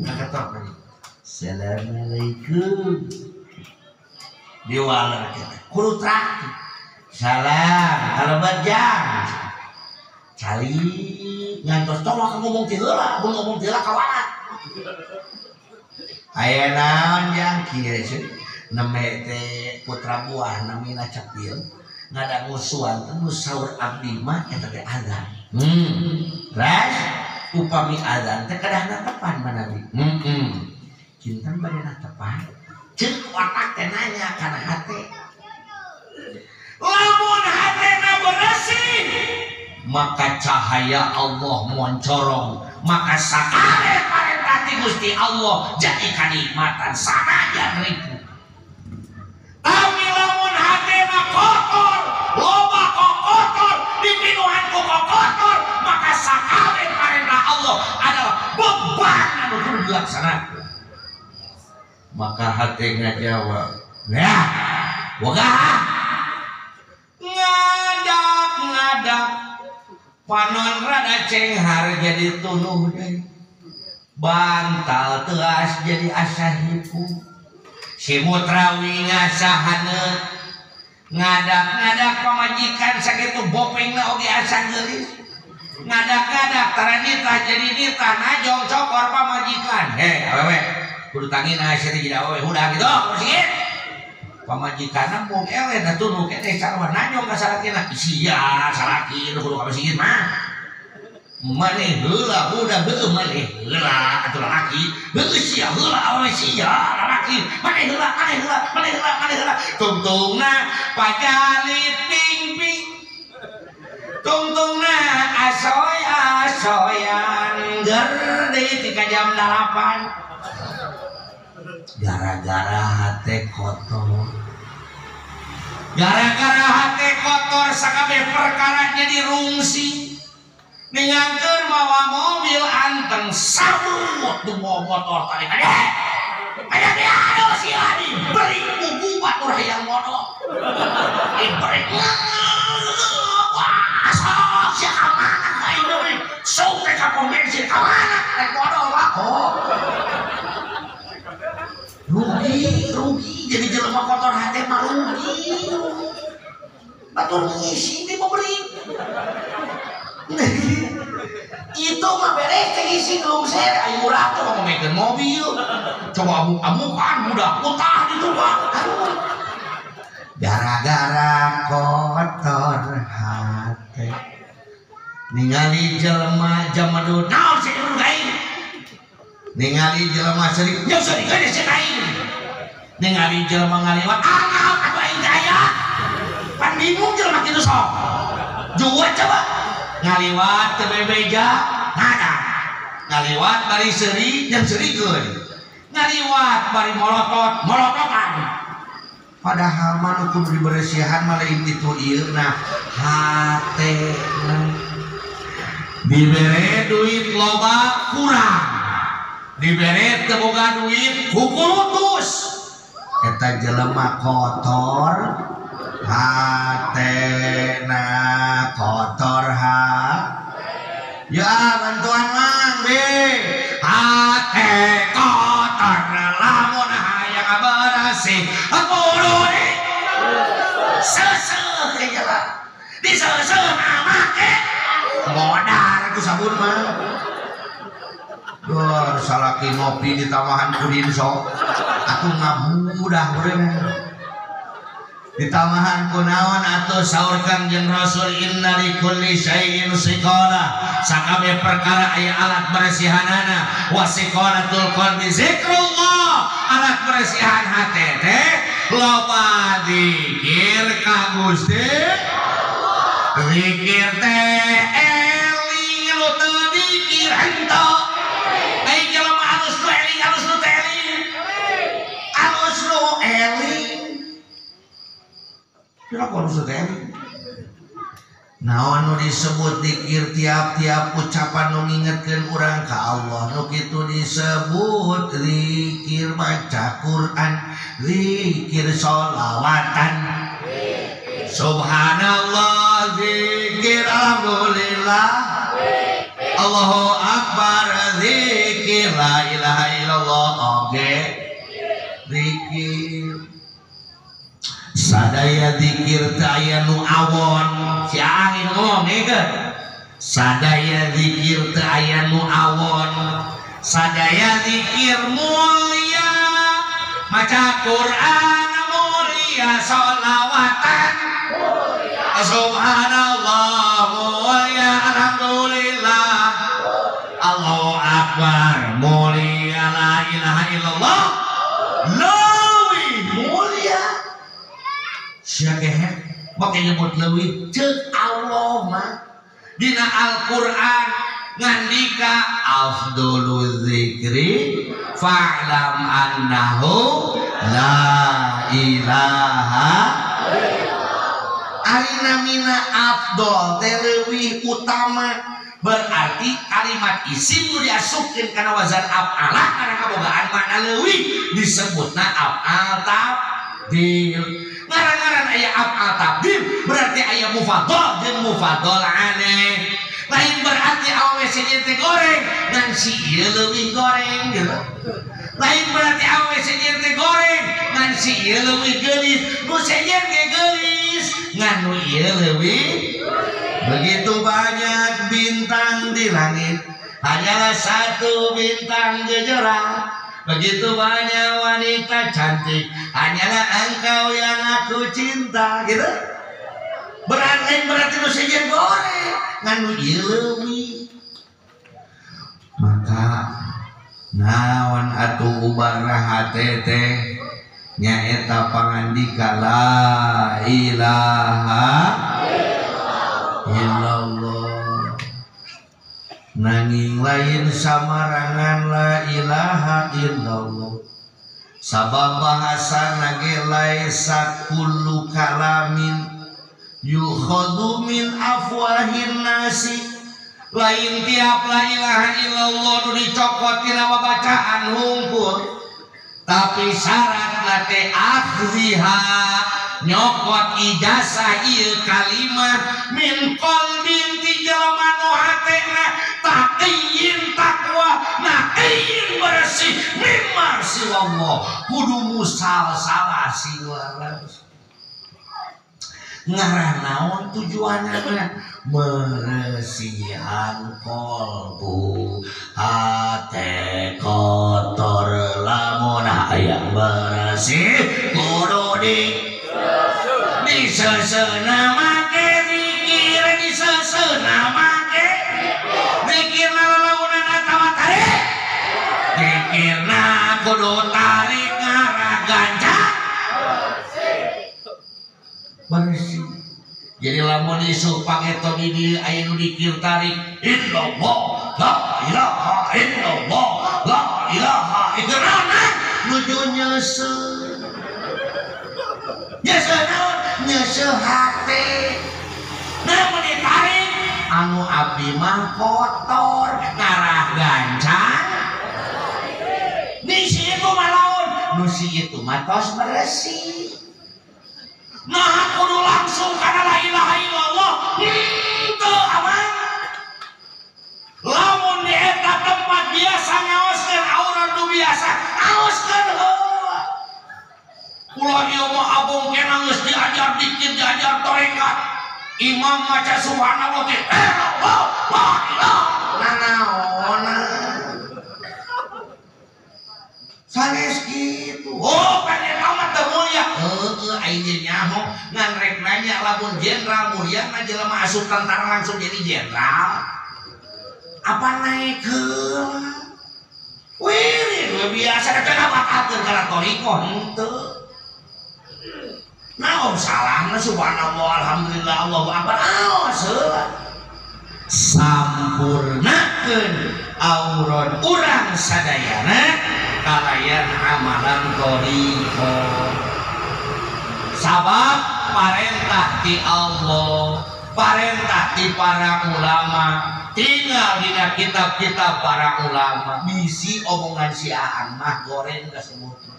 kata assalamualaikum diwala kita kudu terakhir salam halo bajang cali ngantos tolong ngomong tila kawan aya naon jang kieu sih neme teh putra buah namina Capil ngada ngusuan teh saur abdi mah eta teh azan ras upami azan teh kadang tepan manawi cinten badana tepan ceuk otak teh nanya kana hate lamun hatena bersih maka cahaya Allah moncorong maka sakare parentah Gusti Allah jadi kenikmatan sanajan ribu tapi lamun hatena kotor loba kotor dipinuhan ku kotor maka sakare parentah Allah adalah beban anu kudu dilaksanakeun maka hati ngajawab ya wagah ngadak panon rada cenghar jadi tunuh deh bantal teas jadi asahipu si mutrawi ngasahane ngadak pamajikan sakitu bopengna oge asa geulis ngadak taranita jadi nita najong cokor pamajikan awewe kudu tangina siri jadi awewe udah gitu kursiin pamajikanna mung ewe da tunuh kene sarua najong ka salakina sia salaki kudu ka basikin mah maneh heula udah heuh maneh heula atuh lalaki heuh sia heula awewe sia lalaki maneh heula tungtungna pajalit ping tungtungna asoy-asoyan gerde tika jam 8 gara-gara hate kotor sakabeh perkara jadi rungsi ningangkeun mawa mobil anteng sabut tu motor tadi aya dia aduh si Adi beri buku batur hayang modal beri wah sok si kamana ka ini sok ka pom bensin kamana rek modal wah rugi jadi jelema kotor hati mah rugi batur ngisi di pemberi itu mah beres ngisi lungser ayo murah tuh mau mekeun mobil coba amukan mudah utah gitu Pak gara-gara kotor hati ningali jelema jamadut naon sih dulu gaing ningali jelema sering ya sering gede sih gaing ningali jelema ngaliwat atuh aing gaya pan bingung jelema kitu sok jual coba ngaliwat ke bebeja ngada ngaliwat bari seri yang serikeun ngaliwat bari molototan padahal mah kudu diberesihan malah itu ieu nah hatena dibere duit loba kurang dibere teu boga duit kukurutus eta jelema kotor hatena kotor ya bantuan mang be hate kotor lamun hayang bersih kudu seseuh ge jalan diseseuh make modal itu sabun mah salaki ngopi di tamahan kudin sok aku ngabudah berenang di tamahan kunaon atuh saurkan jeung Rasul inna likulli syai'in siqala sakabeh perkara aya alat beresihanana wa siqalatul qalbi zikrullah alat beresihan hate teh loba zikir ka Gusti zikir teh eling lu teu dikir henteu ai jelema alus nu eling alus nu teh alus nu eling kenapa harus eling? Naon nu disebut dikir tiap-tiap ucapan nu ngingetkeun urang ka Allah nu kitu disebut zikir maca Quran zikir sholawatan subhanallah zikir alhamdulillah Allahu akbar zikir la ilaha illallah oke zikir sadaya zikir taya nu awon si angin ngomong ya sadaya zikir taya nu awon sadaya zikir mulia maca Quran mulia sholawatan subhanallah mulia alhamdulillah Allahu akbar mulia la ilaha illallah leuwih mulia sia gehe make nyebut leuwih ceuk Allah mah dina Al-Qur'an ngandika afdhalul zikri fa'lam annahu la ilaha arina mina afdol teh leuwih utama berarti kalimat isim nu diasupkeun kana wazan af'alah kana kabogaan makna leuwih disebutna af'al tabdil ngaran-ngaran aya af'al tabdil berarti aya mufadhal jeung mufadhal alaih lain berarti awe sejen teh goreng ngan si ieu leuwih goreng gitu lain berarti awe sejen teh goreng ngan si ieu leuwih geulis nu sejen ge geulis ngan nu ieu leuwih begitu banyak bintang di langit hanyalah satu bintang gejora begitu banyak wanita cantik hanyalah engkau yang aku cinta gitu berarti nu sejen goreng nganu ieu leuwih maka naon atuh ubaraha teh nyaeta pangandika la ilaha illallah nanging lain samarangan la ilaha illallah sabab bahasana ge laisa kullu kalamin yukhadu min afwahin nasi lain tiap la ilaha illallah nu dicokot tina bacaan hungkul tapi syarat teh akhziha nyokot ijazah ieu kalimat min qalbin ti jalma nu hatena taqiyyin taqwa naqiyin bersih mimma siwallah kudu musal salah siwala ngarah naon tujuanna beresihan kolbu hate kotor lamun aya bersih kudu diseuseuna make zikir diseuseuna make zikirna lalamunan atawa tarik zikirna kudu tarik ngarah ganja bersih jadi lamun isu pake tadi di aya nu dikir tarik illallah la ilaha illallah la ilaha illallah nuju nyeuseun nyeuseun hate namun ditarik anu abdi mah kotor ngarah gancang nisi itu mah laun nusi itu mah tos bersih nah kudu langsung karena la ilaha illallah teu aman lamun di eta tempat biasa ngaoskeun aurat nu biasa ngaoskeun heula kula ieu mah abong kenang geus diajar dikit diajar tarekat imam maca subhanallah teh Allah la ilaha nanaona sanes kitu oh pengen amat teu mulia aing nyaho ngan rek nanya lamun jenderal mulia mah jelema asup tentara langsung jadi jenderal apa naik heula wih biasa kana batalkeun kana toriko henteu naon salahna subhanallah alhamdulillah Allahu akbar aos heula sampurnakeun aurat urang sadayana kalayan amalan toriko sabab parentah ti Allah parentah ti para ulama tinggal dina kitab-kitab para ulama bisi omongan si Aan mah goreng kasebutna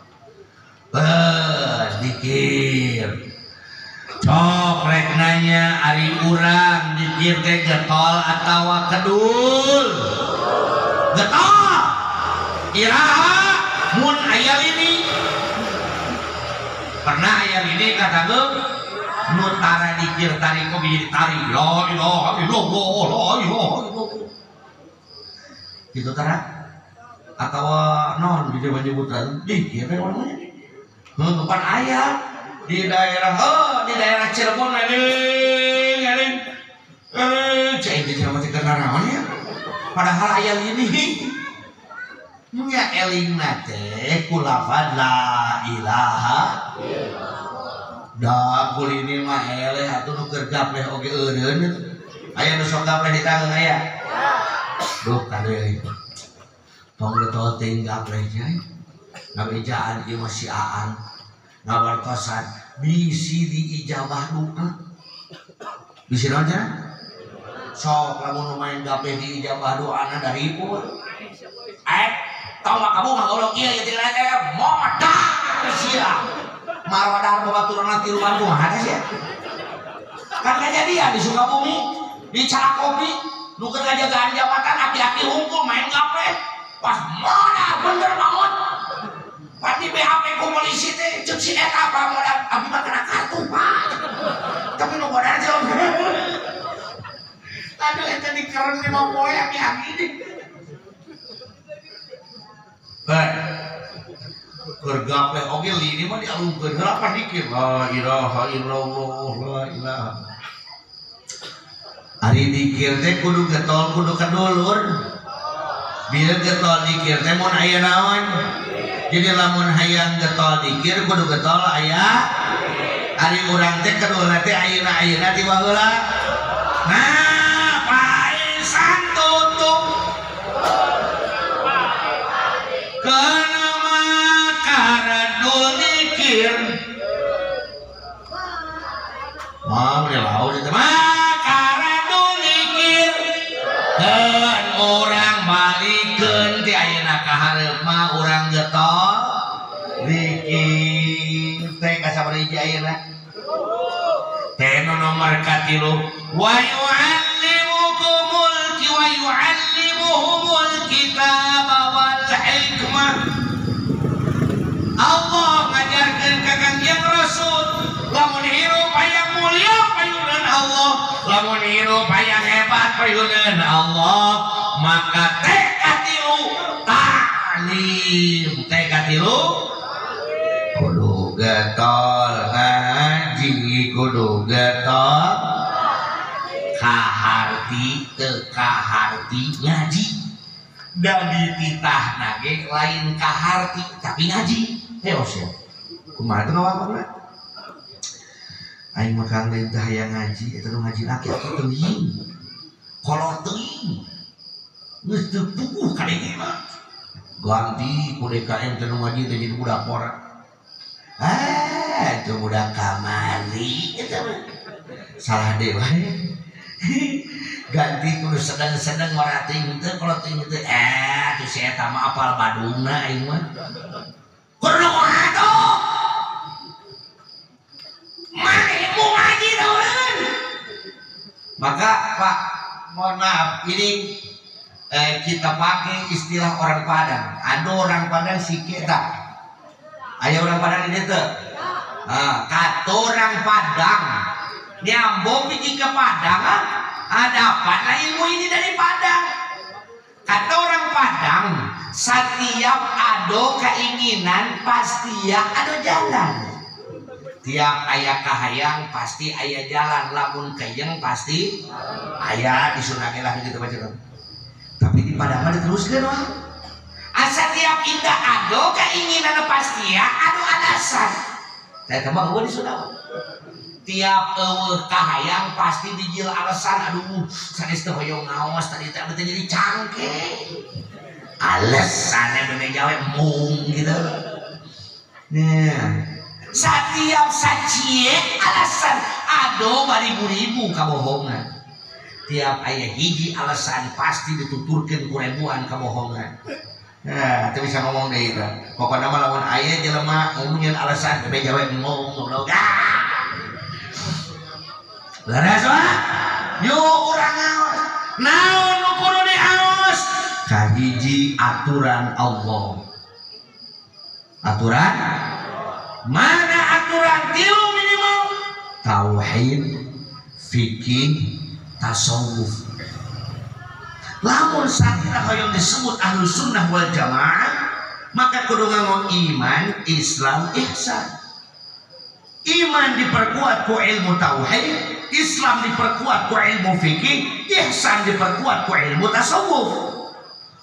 dikir Cok rek nanya ari urang dikir teh getol atawa kedul. Getol. Iraha mun aya ini. Pernah aya ini kata gue nu tara dikir tari kok bisa ditari la ilaha illallah la ilaha illallah. Gitu tara atawa non di zaman nyebutan dikir teh namanya. Pan aya di daerah Cirebon eling cai di Cirebon teh kenarawan ya. Padahal aya ini nya eling nate kulafad la ilaha da kulini mah eleh atuh nu keur gapleh oge eureun aya nu sok gapleh di tangan aya duh kadeui tong getol teuing gapleh nya ngabejaan ieu mah si Aan ngabartosan bisi di ijabah doa bisi naon cenah sok lamun main gapleh di ijabah doana dari pun tau mah kamu ngagolok iya ya tinggal modah sia marwadar babaturan ti ruang kumaha sia kan kejadian di Sukabumi di Carakopi nu keur ngajagaan jabatan aki-aki hungkul main gapleh pas modah bener banget pas di BHP ku polisi teh ceuk si eta apa modah abi mah kena kartu Pak tapi nu modal jauh aduh eta dikeren 5 poe aki-aki deh kergapleh oge lini mah dialungkeun heula pas dikir la ilaha illallah la ilaha. Ari dikir teh kudu getol kudu kadulur. Bieu getol dikir teh mun aya naon? Jadi lamun hayang getol dikir kudu getol aya. Ari urang teh kadulna teh ayeuna ti baheula. Nah, paisan tutup. Karena makaradul dikir mau lau di makaradul dikir dan orang balikeun ti ayeuna ka hareup mah urang getol dikir teh ka sabaraha ayeuna teh nomor katilu wa yu'allimukumul wa yu'allimuhumul kitaba wal hikmah. Allah ngajarkeun ka Kangjeng Rasul lamun hirup hayang mulia payunan Allah lamun hirup hayang hebat payunan Allah maka teh katilu ta'lim teh katilu kudu getol ngaji kudu getol kaharti teu kaharti ngaji da dititah nage lain kaharti tapi ngaji teos ya kumaha teh ngawakna aing mah kang lain teh hayang ngaji eta nu ngaji laki atuh teuing kolot teuing geus teu puguh ka dieu mah ganti ku DKM teh nu ngaji teh jadi budak pora itu budak kamari eta mah salah deui ganti kudu sedang-sedang marating teh kalau teh teh tuh si eta mah apal badungna aing mah kudu kumaha tuh mane mau ngaji daun maka Pak mohon maaf ini kita pakai istilah orang Padang ada orang Padang siketa aya orang Padang ini teh kata orang Padang nyambung pergi ke Padang dapatlah ilmu ini dari Padang. Kata orang Padang setiap ada keinginan pasti ada jalan. Tiap ayah kahayang pasti ayah jalan, lamun kayang pasti ayah disunahkelah gitu baca. Tapi di Padang mah diteruskeun wah. Asa tiap indah ada keinginan pasti ada alasan. Saya tembak gua disunah. Tiap kahayang pasti dijil alasan aduh sanes teh hoyong ngaos tadi teh jadi cangke alasannya bener jawe mung gitu nah setiap sacie alasan ado baribu-ribu kabohongan tiap aya hiji alasan pasti dituturkeun ku ribuan kabohongan nah itu bisa ngomong deh itu pokoknya mah lamun aya jelema ngomongin alasan bener jawe mung Leres wae. Yuk urang ngaos. Naon nu kudu diaos? Kahiji aturan Allah. Aturan? Mana aturan tilu minimal? Tauhid, fikih, tasawuf. Lamun sakitu yang disebut Ahlus Sunnah wal Jamaah, maka kudu nganggo iman, Islam, ihsan. Iman diperkuat ku ilmu tauhid, Islam diperkuat ku ilmu fikih, ihsan diperkuat ku ilmu tasawuf.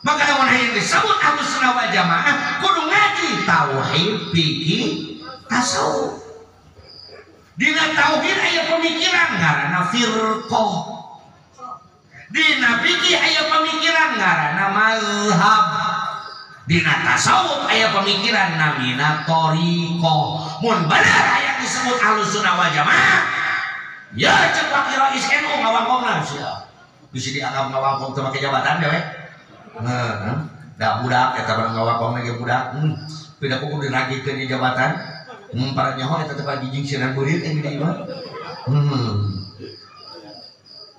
Maka lamun yang disebut Ahlus Sunnah wal Jamaah kudu ngaji tauhid, fikih, tasawuf. Dina tauhid aya pemikiran ngaranna firqah. Dina fikih aya pemikiran ngaranna mazhab. Dina tasawuf aya pemikiran namina thariqah. Mun bener aya disebut Ahlus Sunnah wal Jamaah, ya cek wakil rais NU ngawangkongna sia. Bisa dianggap ngawangkong teu make jabatan we. Da budak eta bareng ngawangkong ge budak. Pida kudu diragikeun di jabatan. Para nyaho eta teh gijing sieunan beureut yang di imah.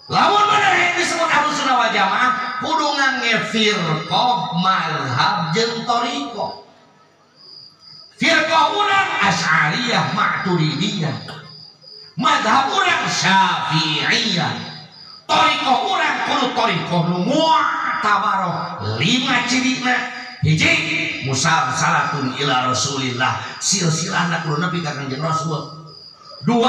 Lamun bener yang disebut Ahlus Sunnah wal Jamaah kudu ngangge firqah, mazhab jeung thariqah. Firqah urang Asy'ariyah, Maturidiyah. Mazhab urang Syafi'iyah. Thariqah urang kudu thariqah nu mu'tabarah. 5 cirina. Hiji, musalsalatun ila Rasulillah, silsilahna kudu nepi ka Kangjeng Rasul. 2,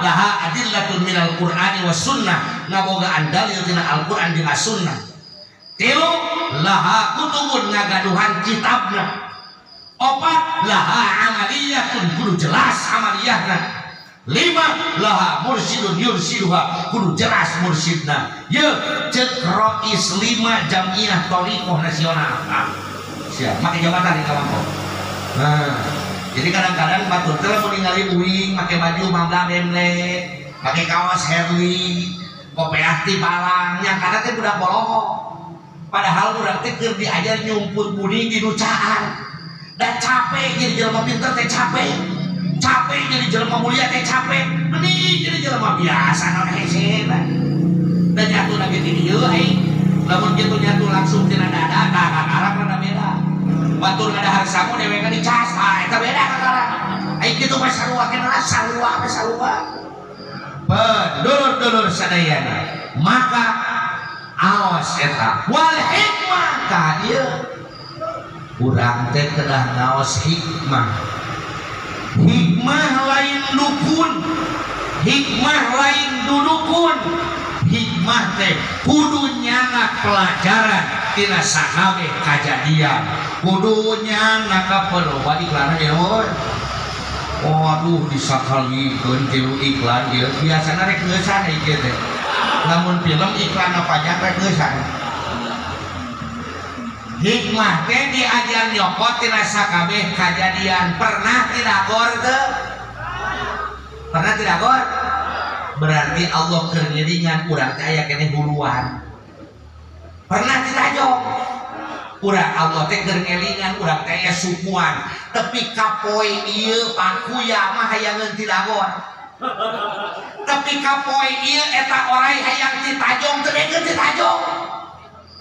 laha adillatun minal Qur'ani was sunnah, ngabogaan dalil tina Al-Qur'an jeung as-sunnah. 3, laha kutubun ngagaduhan kitabna. 4, laha amaliyatun kudu jelas amaliyahna. 5, laha mursyidun yursiduha kudu jelas mursyidna. Ye cek Rois 5 Jamiyah Thariqah Nasional. Siap, make jabatan di kawankong. Jadi kadang-kadang batur teh mun ningali uing make baju mangga bemle, make kaos Harley, kopiah ti palang, yang kada teh budak boloho. Padahal budak teh keur diajar nyumput budi di nucaan. Dan capek jadi jelema pinter teh capek. Capek jadi jelema mulia teh capek. Mending jadi jelema biasa non hese. Dan jatuh lagi di dieu aing. Lamun kitu nyatu langsung tina dada, kakak rada beda. Batur ngada harsamu dewe ka dicas, eta beda kakak. Aing kitu mah sarua kenal sarua. Dulur-dulur sadayana. Maka awas eta wal hikmah ka dieu. Urang teh kedah ngaos hikmah. Hikmah lain dukun. Hikmah lain dudukun. Hikmah teh kudu nyanak pelajaran tina sakabeh kajadian. Kudu nyanak peloba iklan ya woy. Waduh disakalikeun tilu iklan ieu biasana rek ngeusan ieu teh. Lamun film iklan pajak rek ngeusan. Hikmah teh diajar nyokot tina sakabeh kajadian. Pernah tidak gor teu? Pernah tidak gor? Berarti Allah keur ngiringan urang teh aya keneh huluan. Pernah tidak jong? Urang Allah teh keur ngelingan urang teh aya sukuan. Tapi kapoe ieu pakuya mah hayangeun ti dagon. Tapi kapoe ieu eta orai hayang ti tajong teu degeun ti tajong.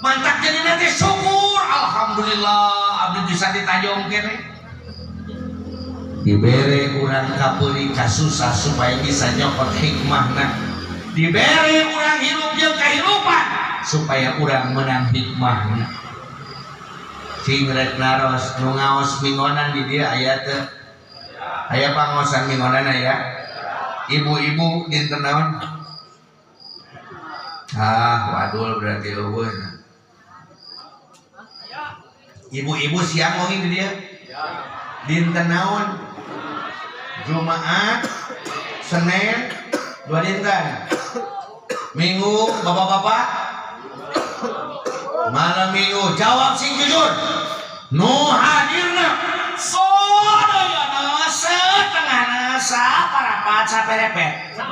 Mantak jadi teh syukur alhamdulillah abdi bisa ditajong keneh. Dibere urang kapeuli kasusah supaya bisa nyokot hikmahna. Dibere urang hirup jeung kahirupan supaya urang menang hikmahna. Cing rek naros nu ngaos mingonan di dieu aya teu? Aya pangosan mingonan aya? Ibu-ibu dinten naon? Wadul berarti eueun. Ibu-ibu siang ngogi di dieu? Dinten naon? Jumaat, Senin, 2 dinten. Minggu, bapak-bapak, malam minggu. Jawab sing jujur. Nu hadirna sodayana setengahna saparapat saperepet.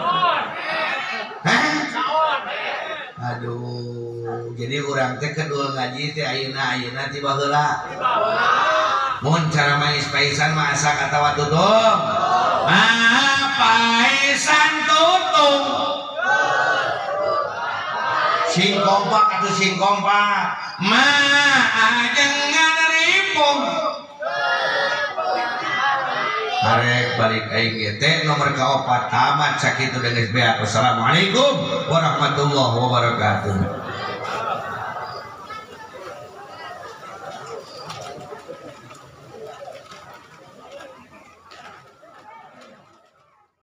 Aduh, jadi urang teh kedul ngaji teh ayeuna ti baheula. Mun cara mais-paisan mah asa kata watutung. Paisan tutung. sing kompak atau sing kompak jangan ribut arek balik aing teh nomor kaopat tamat sakitu dengan beak. Wassalamualaikum warahmatullahi wabarakatuh.